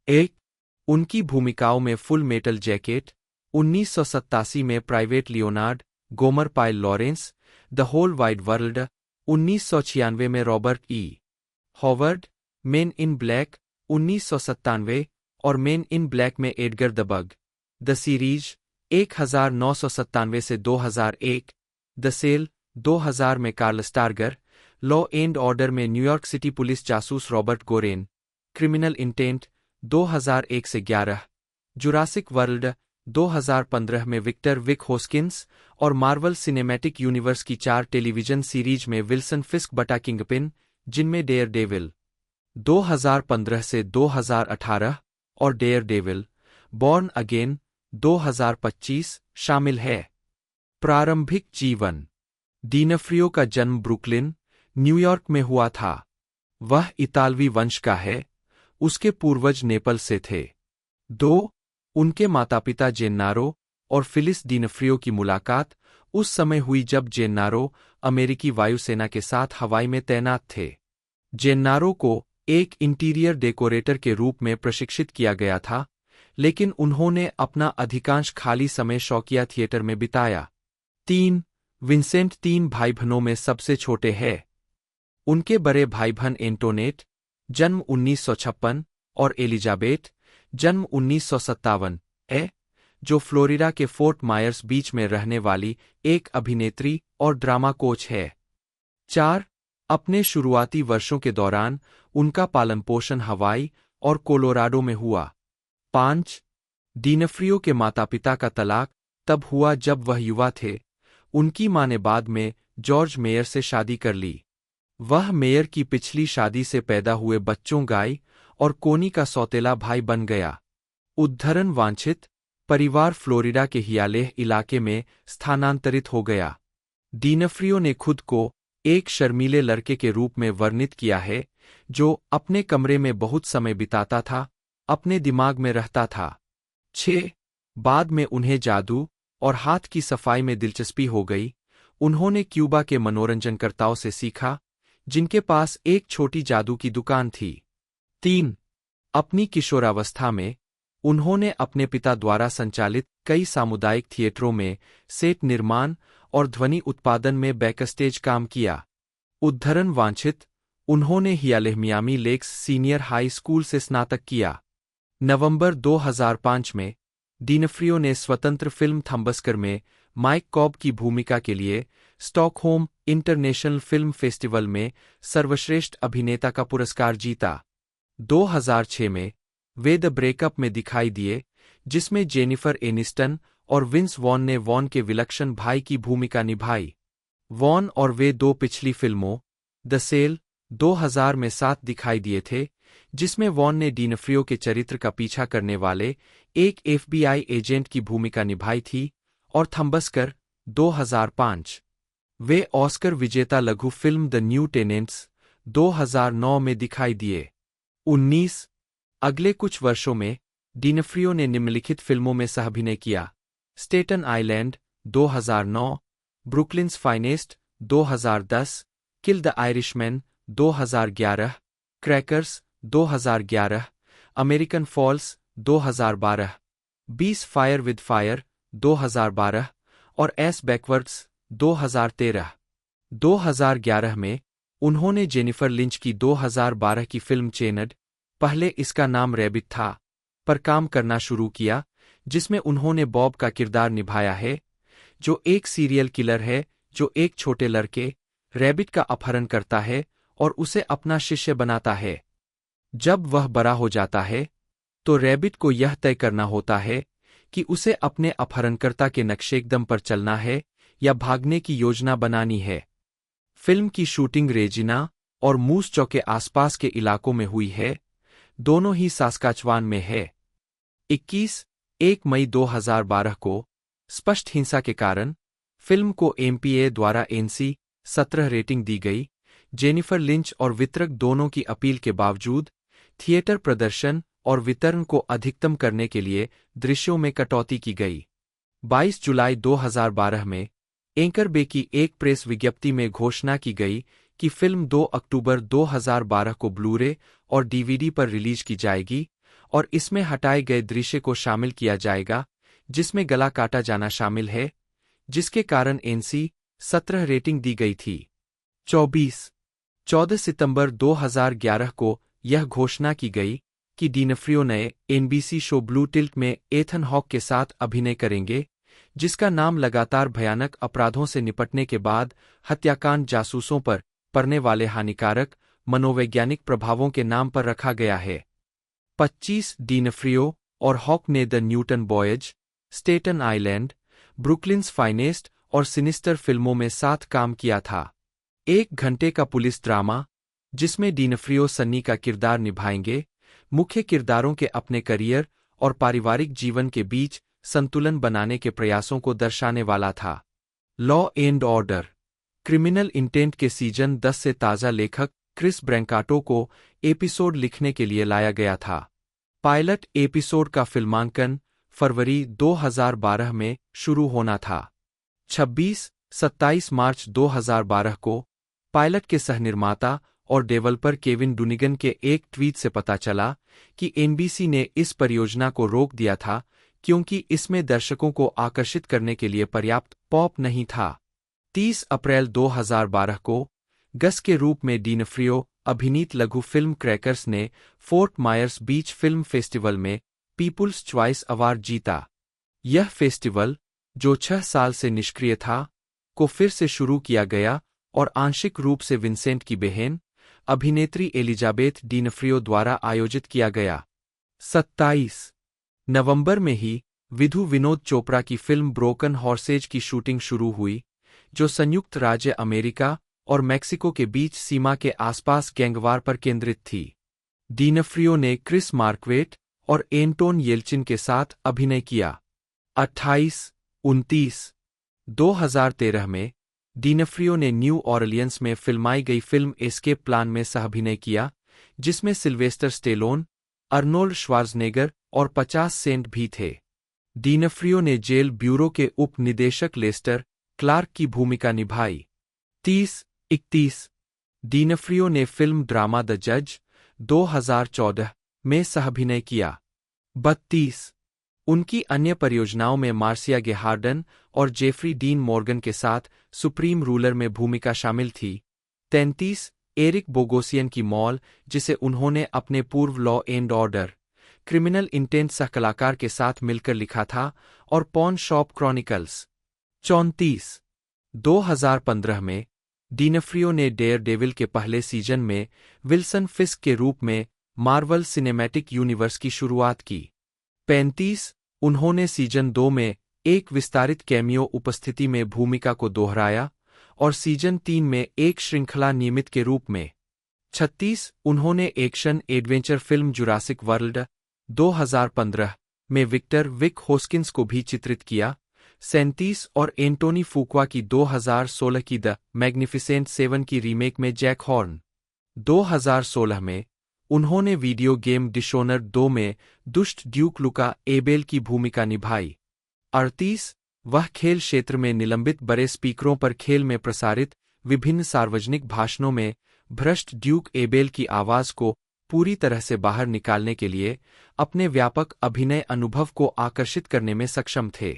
1, उनकी भूमिकाओं में फुल मेटल जैकेट 1987 में private Leonard, Gomer Pyle Lawrence, the Whole Wide World 1996 में Robert E. Howard, Men in Black 1997 और मेन इन ब्लैक में Edgar the bug, the series 1997 से 2001, द सेल 2000 में Carl Stargher, Law and Order में New York city police जासूस Robert Goren, Criminal Intent 2001 से 11, Jurassic world 2015 में Victor Wick होस्किंस और Marvel cinematic universe की 4 टेलीविजन सीरीज में विल्सन फिस्क बटा किंगपिन, जिनमें डेयरडेविल 2015 से 2018 और डेयरडेविल बॉर्न अगेन 2025 शामिल है। प्रारंभिक जीवन। डीनफ्रियो का जन्म ब्रुकलिन, न्यूयॉर्क में हुआ था। वह इतालवी वंश का है। उसके पूर्वज नेपल से थे। 2, उनके माता-पिता जेन्नारो और फिलिस डीनफ्रियो की मुलाकात उस समय हुई जब जेन्नारो अमेरिकी वायुसेना के साथ हवाई में तैनात थे। जेन्नारो को एक इंटीरियर डेकोरेटर के रूप में प्रशिक्षित किया गया था, लेकिन उन्होंने अपना अधिकांश खाली समय शौकिया थिएटर में बिताया। 3. विंसेंट 3 भाई बहनों में सबसे छोटे हैं। उनके बड़े भाई बहन एंटोनेट, जन्म 1956, और एलिजाबेथ, जन्म 1957, है, जो फ्लोरिडा के फोर्ट मायर्स बीच में रहने वाली एक अभिनेत्री और ड्रामा कोच है। 4. अपने शुरुआती वर्षों के दौरान उनका पालन पोषण हवाई और कोलोराडो में हुआ। 5. डिनफ्रियो के माता पिता का तलाक तब हुआ जब वह युवा थे। उनकी मां ने बाद में जॉर्ज मेयर से शादी कर ली। वह मेयर की पिछली शादी से पैदा हुए बच्चों गाय और कोनी का सौतेला भाई बन गया। उद्धरण वांछित परिवार फ्लोरिडा के हियालेह इलाके में स्थानांतरित हो गया। डिनफ्रियो ने खुद को एक शर्मीले लड़के के रूप में वर्णित किया है, जो अपने कमरे में बहुत समय बिताता था, अपने दिमाग में रहता था। 6. बाद में उन्हें जादू और हाथ की सफाई में दिलचस्पी हो गई। उन्होंने क्यूबा के मनोरंजनकर्ताओं से सीखा, जिनके पास एक छोटी जादू की दुकान थी। 3. अपनी किशोरावस्था में उन्होंने अपने पिता द्वारा संचालित कई सामुदायिक थिएटरों में सेट निर्माण और ध्वनि उत्पादन में बैकस्टेज काम किया। उद्धरण वांछित उन्होंने Hialeah Miami Lakes senior high school से स्नातक किया। नवंबर 2005 में डिनफ्रियो ने स्वतंत्र फिल्म थंबस्कर में माइक कॉब की भूमिका के लिए स्टॉकहोम इंटरनेशनल फिल्म फेस्टिवल में सर्वश्रेष्ठ अभिनेता का पुरस्कार जीता। 2006 में वे द ब्रेकअप में दिखाई दिए, जिसमें जेनिफर एनिस्टन और विंस वॉन ने वॉन के विलक्षण भाई की भूमिका निभाई। वॉन और वे दो पिछली फिल्मों द सेल 2000 में साथ दिखाई दिए थे, जिसमें वॉन ने डिनफ्रियो के चरित्र का पीछा करने वाले एक FBI एजेंट की भूमिका निभाई थी, और थंबस्कर 2005। वे ऑस्कर विजेता लघु फिल्म द न्यू टेनेंट्स 2009 में दिखाई दिए। 19. अगले कुछ वर्षों में डिनफ्रियो ने निम्नलिखित फिल्मों में सहअभिनय किया: Staten Island 2009, Brooklyn's Finest 2010, Kill the Irishman 2011, Crackers 2011, American Falls 2012, 20 fire with fire 2012 और एस बैकवर्ड्स 2013। 2011 में उन्होंने जेनिफर लिंच की 2012 की फिल्म चेनड, पहले इसका नाम रैबिट था, पर काम करना शुरू किया, जिसमें उन्होंने बॉब का किरदार निभाया है, जो एक सीरियल किलर है जो एक छोटे लड़के रैबिट का अपहरण करता है और उसे अपना शिष्य बनाता है। जब वह बड़ा हो जाता है, तो रैबिट को यह तय करना होता है कि उसे अपने अपहरणकर्ता के नक्शेकदम पर चलना है या भागने की योजना बनानी है। फिल्म की शूटिंग रेजिना और मूस चौ के आसपास के इलाकों में हुई है, दोनों ही सास्काचवान में है। 21 मई 2012 को स्पष्ट हिंसा के कारण फिल्म को MPA द्वारा NC-17 रेटिंग दी गई। जेनिफर लिंच और वितरक दोनों की अपील के बावजूद थिएटर प्रदर्शन और वितरण को अधिकतम करने के लिए दृश्यों में कटौती की गई। 22 जुलाई 2012 में एंकर बे की एक प्रेस विज्ञप्ति में घोषणा की गई कि फिल्म 2 अक्टूबर 2012 को ब्लूरे और DVD पर रिलीज की जाएगी और इसमें हटाए गए दृश्य को शामिल किया जाएगा, जिसमें गला काटा जाना शामिल है, जिसके कारण NC-17 रेटिंग दी गई थी। 14 सितंबर 2011 को यह घोषणा की गई कि डिनफ्रियो नए NBC शो ब्लू टिल्ट में एथन हॉक के साथ अभिनय करेंगे, जिसका नाम लगातार भयानक अपराधों से निपटने के बाद हत्याकांड जासूसों पर पड़ने वाले हानिकारक मनोवैज्ञानिक प्रभावों के नाम पर रखा गया है। 25 डिनफ्रियो और हॉक ने the Newton Boys, Staten Island, Brooklyn's Finest और सिनिस्टर फिल्मों में साथ काम किया था। 1 घंटे का पुलिस ड्रामा, जिसमें डिनफ्रियो सन्नी का किरदार निभाएंगे, मुख्य किरदारों के अपने करियर और पारिवारिक जीवन के बीच संतुलन बनाने के प्रयासों को दर्शाने वाला था। Law and Order Criminal intent के सीजन 10 से ताज़ा लेखक क्रिस ब्रैंकाटो को एपिसोड लिखने के लिए लाया गया था। पायलट एपिसोड का फिल्मांकन फरवरी 2012 में शुरू होना था। 26-27 मार्च 2012 को पायलट के सहनिर्माता और डेवलपर केविन डुनिगन के एक ट्वीट से पता चला कि एनबीसी ने इस परियोजना को रोक दिया था क्योंकि इसमें दर्शकों को आकर्षित करने के लिए पर्याप्त पॉप नहीं था। 30 अप्रैल 2012 को गस के रूप में डिनफ्रियो अभिनीत लघु फिल्म क्रैकर्स ने फोर्ट मायर्स बीच फिल्म फेस्टिवल में पीपुल्स चॉइस अवार्ड जीता। यह फेस्टिवल, जो 6 साल से निष्क्रिय था, को फिर से शुरू किया गया और आंशिक रूप से विंसेंट की बहन, अभिनेत्री एलिजाबेथ डिनफ्रियो द्वारा आयोजित किया गया। 27 नवंबर में ही विधु विनोद चोपड़ा की फिल्म ब्रोकन हॉर्सेज की शूटिंग शुरू हुई, जो संयुक्त राज्य अमेरिका और मेक्सिको के बीच सीमा के आसपास गैंगवार पर केंद्रित थी। डिनफ्रियो ने क्रिस मार्क्वेट और एंटोन येल्चिन के साथ अभिनय किया। 28-29 2013 में डिनफ्रियो ने न्यू ऑरलियंस में फिल्माई गई फिल्म एस्केप प्लान में सहअभिनय किया, जिसमें सिल्वेस्टर स्टेलोन, अर्नोल्ड श्वार्ज़नेगर और 50 सेंट भी थे। डिनफ्रियो ने जेल ब्यूरो के उप निदेशक लेस्टर क्लार्क की भूमिका निभाई। 30-31 डिनफ्रियो ने फिल्म ड्रामा द जज 2014 में सहअभिनय किया। 32 उनकी अन्य परियोजनाओं में मार्सिया गे हार्डन और जेफरी डीन मॉर्गन के साथ सुप्रीम रूलर में भूमिका शामिल थी। 33 एरिक बोगोसियन की मॉल, जिसे उन्होंने अपने पूर्व Law and Order Criminal Intent सहकलाकार के साथ मिलकर लिखा था, और पॉन शॉप क्रॉनिकल्स। 34 2015 में डिनफ्रियो ने डेयर डेविल के पहले सीजन में विल्सन फिस्क के रूप में मार्वल सिनेमैटिक यूनिवर्स की शुरुआत की। 35 उन्होंने सीजन 2 में एक विस्तारित कैमियो उपस्थिति में भूमिका को दोहराया और सीजन 3 में एक श्रृंखला नियमित के रूप में। 36 उन्होंने action adventure film Jurassic world 2015 में विक्टर विक होस्किंस को भी चित्रित किया। 37 और एंटोनी फुकुआ की 2016 की द मैग्निफिसेंट 7 की रीमेक में जैक हॉर्न। 2016 में उन्होंने वीडियो गेम डिशोनर्ड 2 में दुष्ट ड्यूक लुका एबेल की भूमिका निभाई। 38 वह खेल क्षेत्र में निलंबित बड़े स्पीकरों पर खेल में प्रसारित विभिन्न सार्वजनिक भाषणों में भ्रष्ट ड्यूक एबेल की आवाज को पूरी तरह से बाहर निकालने के लिए अपने व्यापक अभिनय अनुभव को आकर्षित करने में सक्षम थे।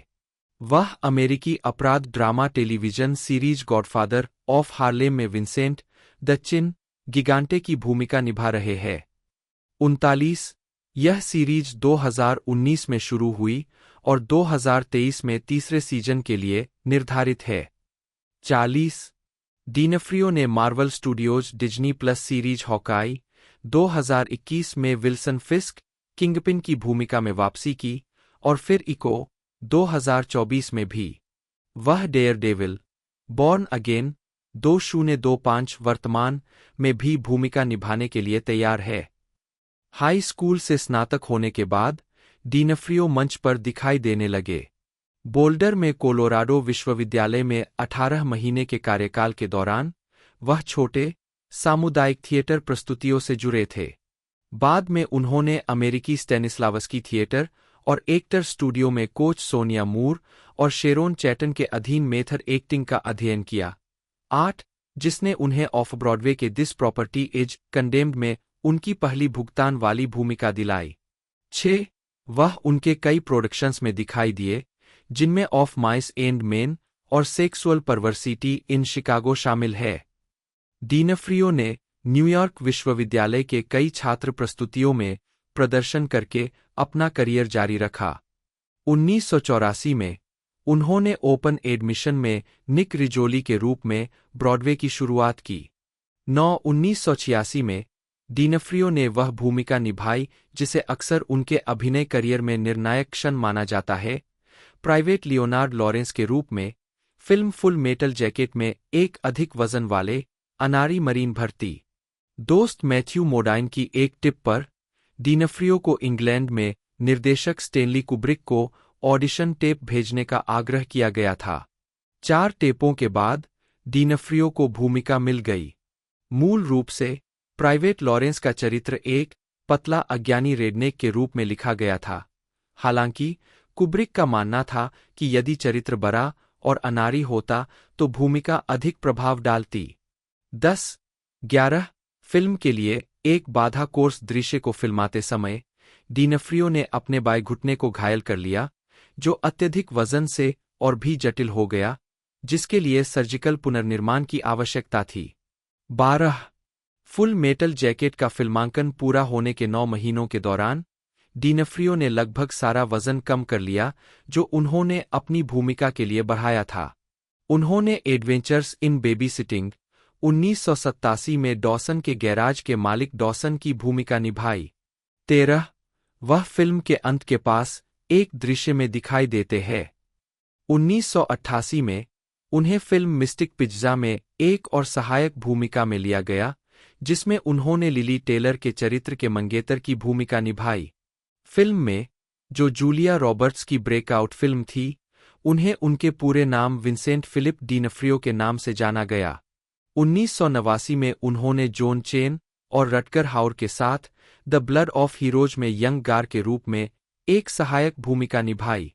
वह अमेरिकी अपराध drama television series godfather of Harlem में विंसेंट द चिन गिगांटे की भूमिका निभा रहे हैं। 39 यह सीरीज 2019 में शुरू हुई और 2023 में तीसरे सीजन के लिए निर्धारित है। 40 डिनफ्रियो ने Marvel studios Disney plus series Hawkeye 2021 में विल्सन फिस्क किंगपिन की भूमिका में वापसी की और फिर इको 2024 में भी। वह डेयर डेविल बॉर्न अगेन 2025 वर्तमान में भी भूमिका निभाने के लिए तैयार है। हाई स्कूल से स्नातक होने के बाद डिनफ्रियो मंच पर दिखाई देने लगे। बोल्डर में कोलोराडो विश्वविद्यालय में 18 महीने के कार्यकाल के दौरान वह छोटे सामुदायिक थिएटर प्रस्तुतियों से जुड़े थे। बाद में उन्होंने अमेरिकी स्टेनिस्लावस्की थिएटर और एक्टर स्टूडियो में कोच सोनिया मूर और शेरोन चैटन के अधीन मेथड एक्टिंग का अध्ययन किया। 8 जिसने उन्हें ऑफ ब्रॉडवे के दिस प्रॉपर्टी इज कंडेम्ड में उनकी पहली भुगतान वाली भूमिका दिलाई। 6 वह उनके कई प्रोडक्शंस में दिखाई दिए, जिनमें ऑफ माइस एंड मेन और सेक्सुअल परवर्सिटी इन शिकागो शामिल है। डिनफ्रियो ने न्यूयॉर्क विश्वविद्यालय के कई छात्र प्रस्तुतियों में प्रदर्शन करके अपना करियर जारी रखा। 1984 में उन्होंने ओपन एडमिशन में निक रिजोली के रूप में ब्रॉडवे की शुरुआत की। 1986 में डिनफ्रियो ने वह भूमिका निभाई जिसे अक्सर उनके अभिनय करियर में निर्णायक क्षण माना जाता है, प्राइवेट लियोनार्ड लॉरेंस के रूप में फिल्म फुल मेटल जैकेट में एक अधिक वजन वाले अनारी मरीन भर्ती। दोस्त मैथ्यू मोडाइन की एक टिप पर डिनफ्रियो को इंग्लैंड में निर्देशक स्टेनली कुब्रिक को ऑडिशन टेप भेजने का आग्रह किया गया था। 4 टेपों के बाद डिनफ्रियो को भूमिका मिल गई। मूल रूप से प्राइवेट लॉरेंस का चरित्र एक पतला अज्ञानी रेडनेक के रूप में लिखा गया था। हालांकि कुब्रिक का मानना था कि यदि चरित्र बड़ा और अनारी होता तो भूमिका अधिक प्रभाव डालती। 10-11 फिल्म के लिए एक बाधा कोर्स दृश्य को फिल्माते समय डिनफ्रियो ने अपने बाएं घुटने को घायल कर लिया, जो अत्यधिक वजन से और भी जटिल हो गया, जिसके लिए सर्जिकल पुनर्निर्माण की आवश्यकता थी। 12 फुल मेटल जैकेट का फिल्मांकन पूरा होने के 9 महीनों के दौरान डिनफ्रियो ने लगभग सारा वजन कम कर लिया जो उन्होंने अपनी भूमिका के लिए बढ़ाया था। उन्होंने एडवेंचर्स इन बेबी सिटिंग 1987 में डॉसन के गैराज के मालिक डॉसन की भूमिका निभाई। 13 वह फिल्म के अंत के पास एक दृश्य में दिखाई देते हैं। 1988 में उन्हें फिल्म मिस्टिक पिज़्ज़ा में एक और सहायक भूमिका में लिया गया, जिसमें उन्होंने लिली टेलर के चरित्र के मंगेतर की भूमिका निभाई। फिल्म में, जो जूलिया रॉबर्ट्स की ब्रेकआउट फिल्म थी, उन्हें उनके पूरे नाम विंसेंट फिलिप डिनफ्रियो के नाम से जाना गया। 1989 में उन्होंने जॉन चेन और रटगर हाउर के साथ द ब्लड ऑफ हीरोज में यंग गार के रूप में एक सहायक भूमिका निभाई।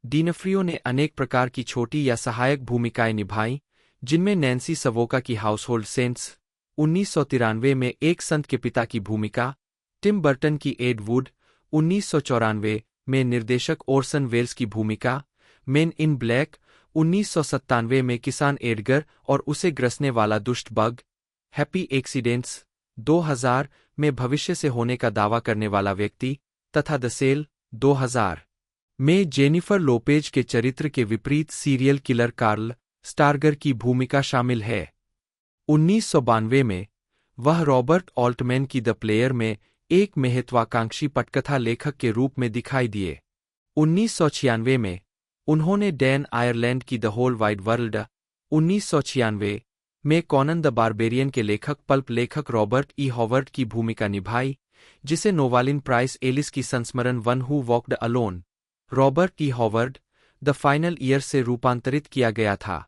डिनफ्रियो ने अनेक प्रकार की छोटी या सहायक भूमिकाएं निभाईं, जिनमें नैन्सी सवोका की हाउसहोल्ड सेंट्स 1993 में एक संत के पिता की भूमिका, टिम बर्टन की एड वुड 1994 में निर्देशक ओरसन वेल्स की भूमिका, मेन इन ब्लैक 1997 में किसान एडगर और उसे ग्रसने वाला दुष्ट बग, हैप्पी एक्सीडेंट्स 2000 में भविष्य से होने का दावा करने वाला व्यक्ति तथा द सेल 2000 में जेनिफर लोपेज के चरित्र के विपरीत सीरियल किलर कार्ल स्टारगर की भूमिका शामिल है। 1992 में वह रॉबर्ट ऑल्टमैन की द प्लेयर में एक महत्वाकांक्षी पटकथा लेखक के रूप में दिखाई दिए। 1996 में उन्होंने डैन आयरलैंड की द होल वाइड वर्ल्ड 1996 में कॉनन द बारबेरियन के लेखक पल्प लेखक रॉबर्ट ई हॉवर्ड की भूमिका निभाई, जिसे नोवालिन प्राइस एलिस की संस्मरण one who walked alone Robert E Howard the final year से रूपांतरित किया गया था।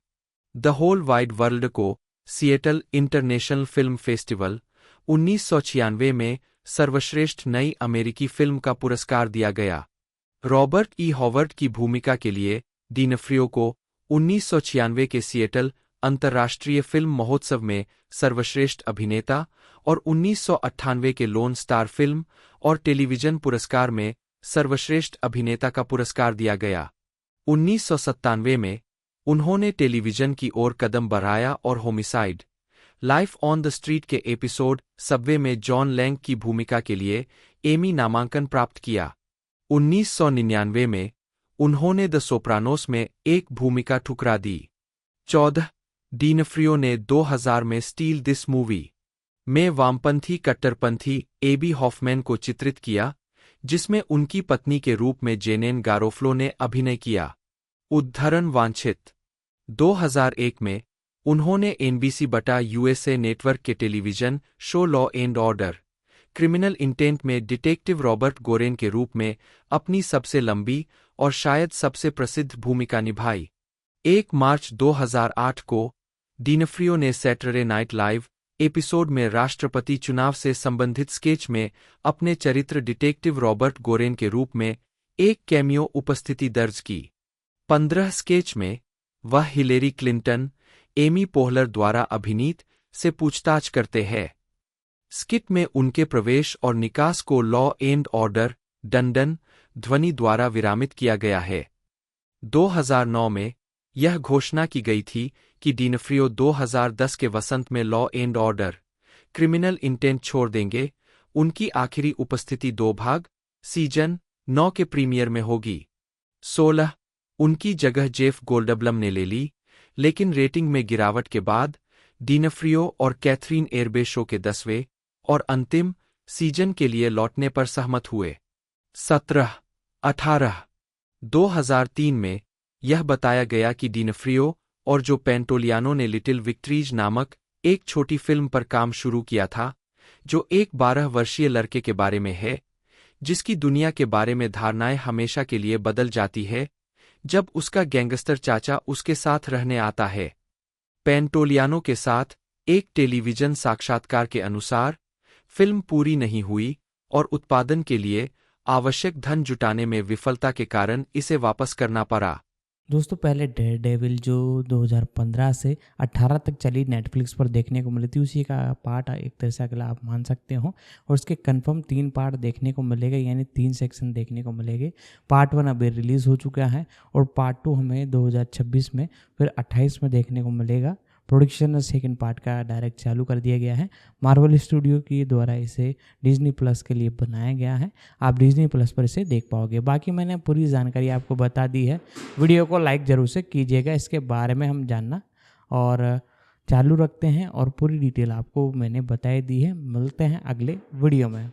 द होल वाइड वर्ल्ड को सिएटल इंटरनेशनल फिल्म फेस्टिवल 1996 में सर्वश्रेष्ठ नई अमेरिकी फिल्म का पुरस्कार दिया गया। रॉबर्ट ई हॉवर्ड की भूमिका के लिए डिनफ्रियो को 1996 के सिएटल अंतर्राष्ट्रीय फिल्म महोत्सव में सर्वश्रेष्ठ अभिनेता और 1998 के लोन स्टार फिल्म और टेलीविजन पुरस्कार में सर्वश्रेष्ठ अभिनेता का पुरस्कार दिया गया। 1997 में उन्होंने टेलीविजन की ओर कदम बढ़ाया और homicide life on the street के एपिसोड सबवे में जॉन लैंग की भूमिका के लिए एमी नामांकन प्राप्त किया। 1999 में उन्होंने द सोप्रानोस में एक भूमिका ठुकरा दी। 14 डिनफ्रियो ने 2000 में स्टील दिस मूवी में वामपंथी कट्टरपंथी एबी हॉफमैन को चित्रित किया, जिसमें उनकी पत्नी के रूप में जेनेन गारोफ्लो ने अभिनय किया। उद्धरण वांछित 2001 में उन्होंने एनबीसी बटा यूएसए नेटवर्क के television show law and Order Criminal intent में डिटेक्टिव रॉबर्ट गोरेन के रूप में अपनी सबसे लंबी और शायद सबसे प्रसिद्ध भूमिका निभाई। 1 मार्च 2008 को डिनफ्रियो ने सैटरडे नाइट लाइव एपिसोड में राष्ट्रपति चुनाव से संबंधित स्केच में अपने चरित्र डिटेक्टिव रॉबर्ट गोरेन के रूप में एक कैमियो उपस्थिति दर्ज की। 15 स्केच में वह हिलेरी क्लिंटन, एमी पोहलर द्वारा अभिनीत से पूछताछ करते हैं। स्किट में उनके प्रवेश और निकास को लॉ एंड ऑर्डर डंडन ध्वनि द्वारा विरामित किया गया है। 2009 में यह घोषणा की गई थी कि डिनफ्रियो 2010 के वसंत में law and Order Criminal intent छोड़ देंगे। उनकी आखिरी उपस्थिति 2 भाग सीजन 9 के प्रीमियर में होगी। 16 उनकी जगह जेफ गोल्डब्लम ने ले ली, लेकिन रेटिंग में गिरावट के बाद डिनफ्रियो और कैथरीन एरबे शो के 10वें और अंतिम सीजन के लिए लौटने पर सहमत हुए। 17 2003 में यह बताया गया कि डिनफ्रियो और जो पेंटोलियानो ने लिटिल विक्ट्रीज नामक एक छोटी फिल्म पर काम शुरू किया था, जो एक 12 वर्षीय लड़के के बारे में है, जिसकी दुनिया के बारे में धारणाएं हमेशा के लिए बदल जाती है जब उसका गैंगस्टर चाचा उसके साथ रहने आता है। पेंटोलियानो के साथ एक टेलीविजन साक्षात्कार के अनुसार, फिल्म पूरी नहीं हुई और उत्पादन के लिए आवश्यक धन जुटाने में विफलता के कारण इसे वापस करना पड़ा। दोस्तों पहले डेयर डेविल जो 2015 से 18 तक चली नेटफ्लिक्स पर देखने को मिली थी, उसी का पार्ट एक तरह से अगला आप मान सकते हो। और उसके कंफर्म 3 पार्ट देखने को मिलेगा, यानी 3 सेक्शन देखने को मिलेंगे। पार्ट 1 अभी रिलीज़ हो चुका है और पार्ट 2 हमें 2026 में फिर 28 में देखने को मिलेगा। प्रोडक्शन सेकंड पार्ट का डायरेक्ट चालू कर दिया गया है। मार्वल स्टूडियो के द्वारा इसे डिज्नी प्लस के लिए बनाया गया है। आप डिज्नी प्लस पर इसे देख पाओगे। बाकी मैंने पूरी जानकारी आपको बता दी है। वीडियो को लाइक ज़रूर से कीजिएगा, इसके बारे में हम जानना और चालू रखते हैं और पूरी डिटेल आपको मैंने बताई दी है। मिलते हैं अगले वीडियो में।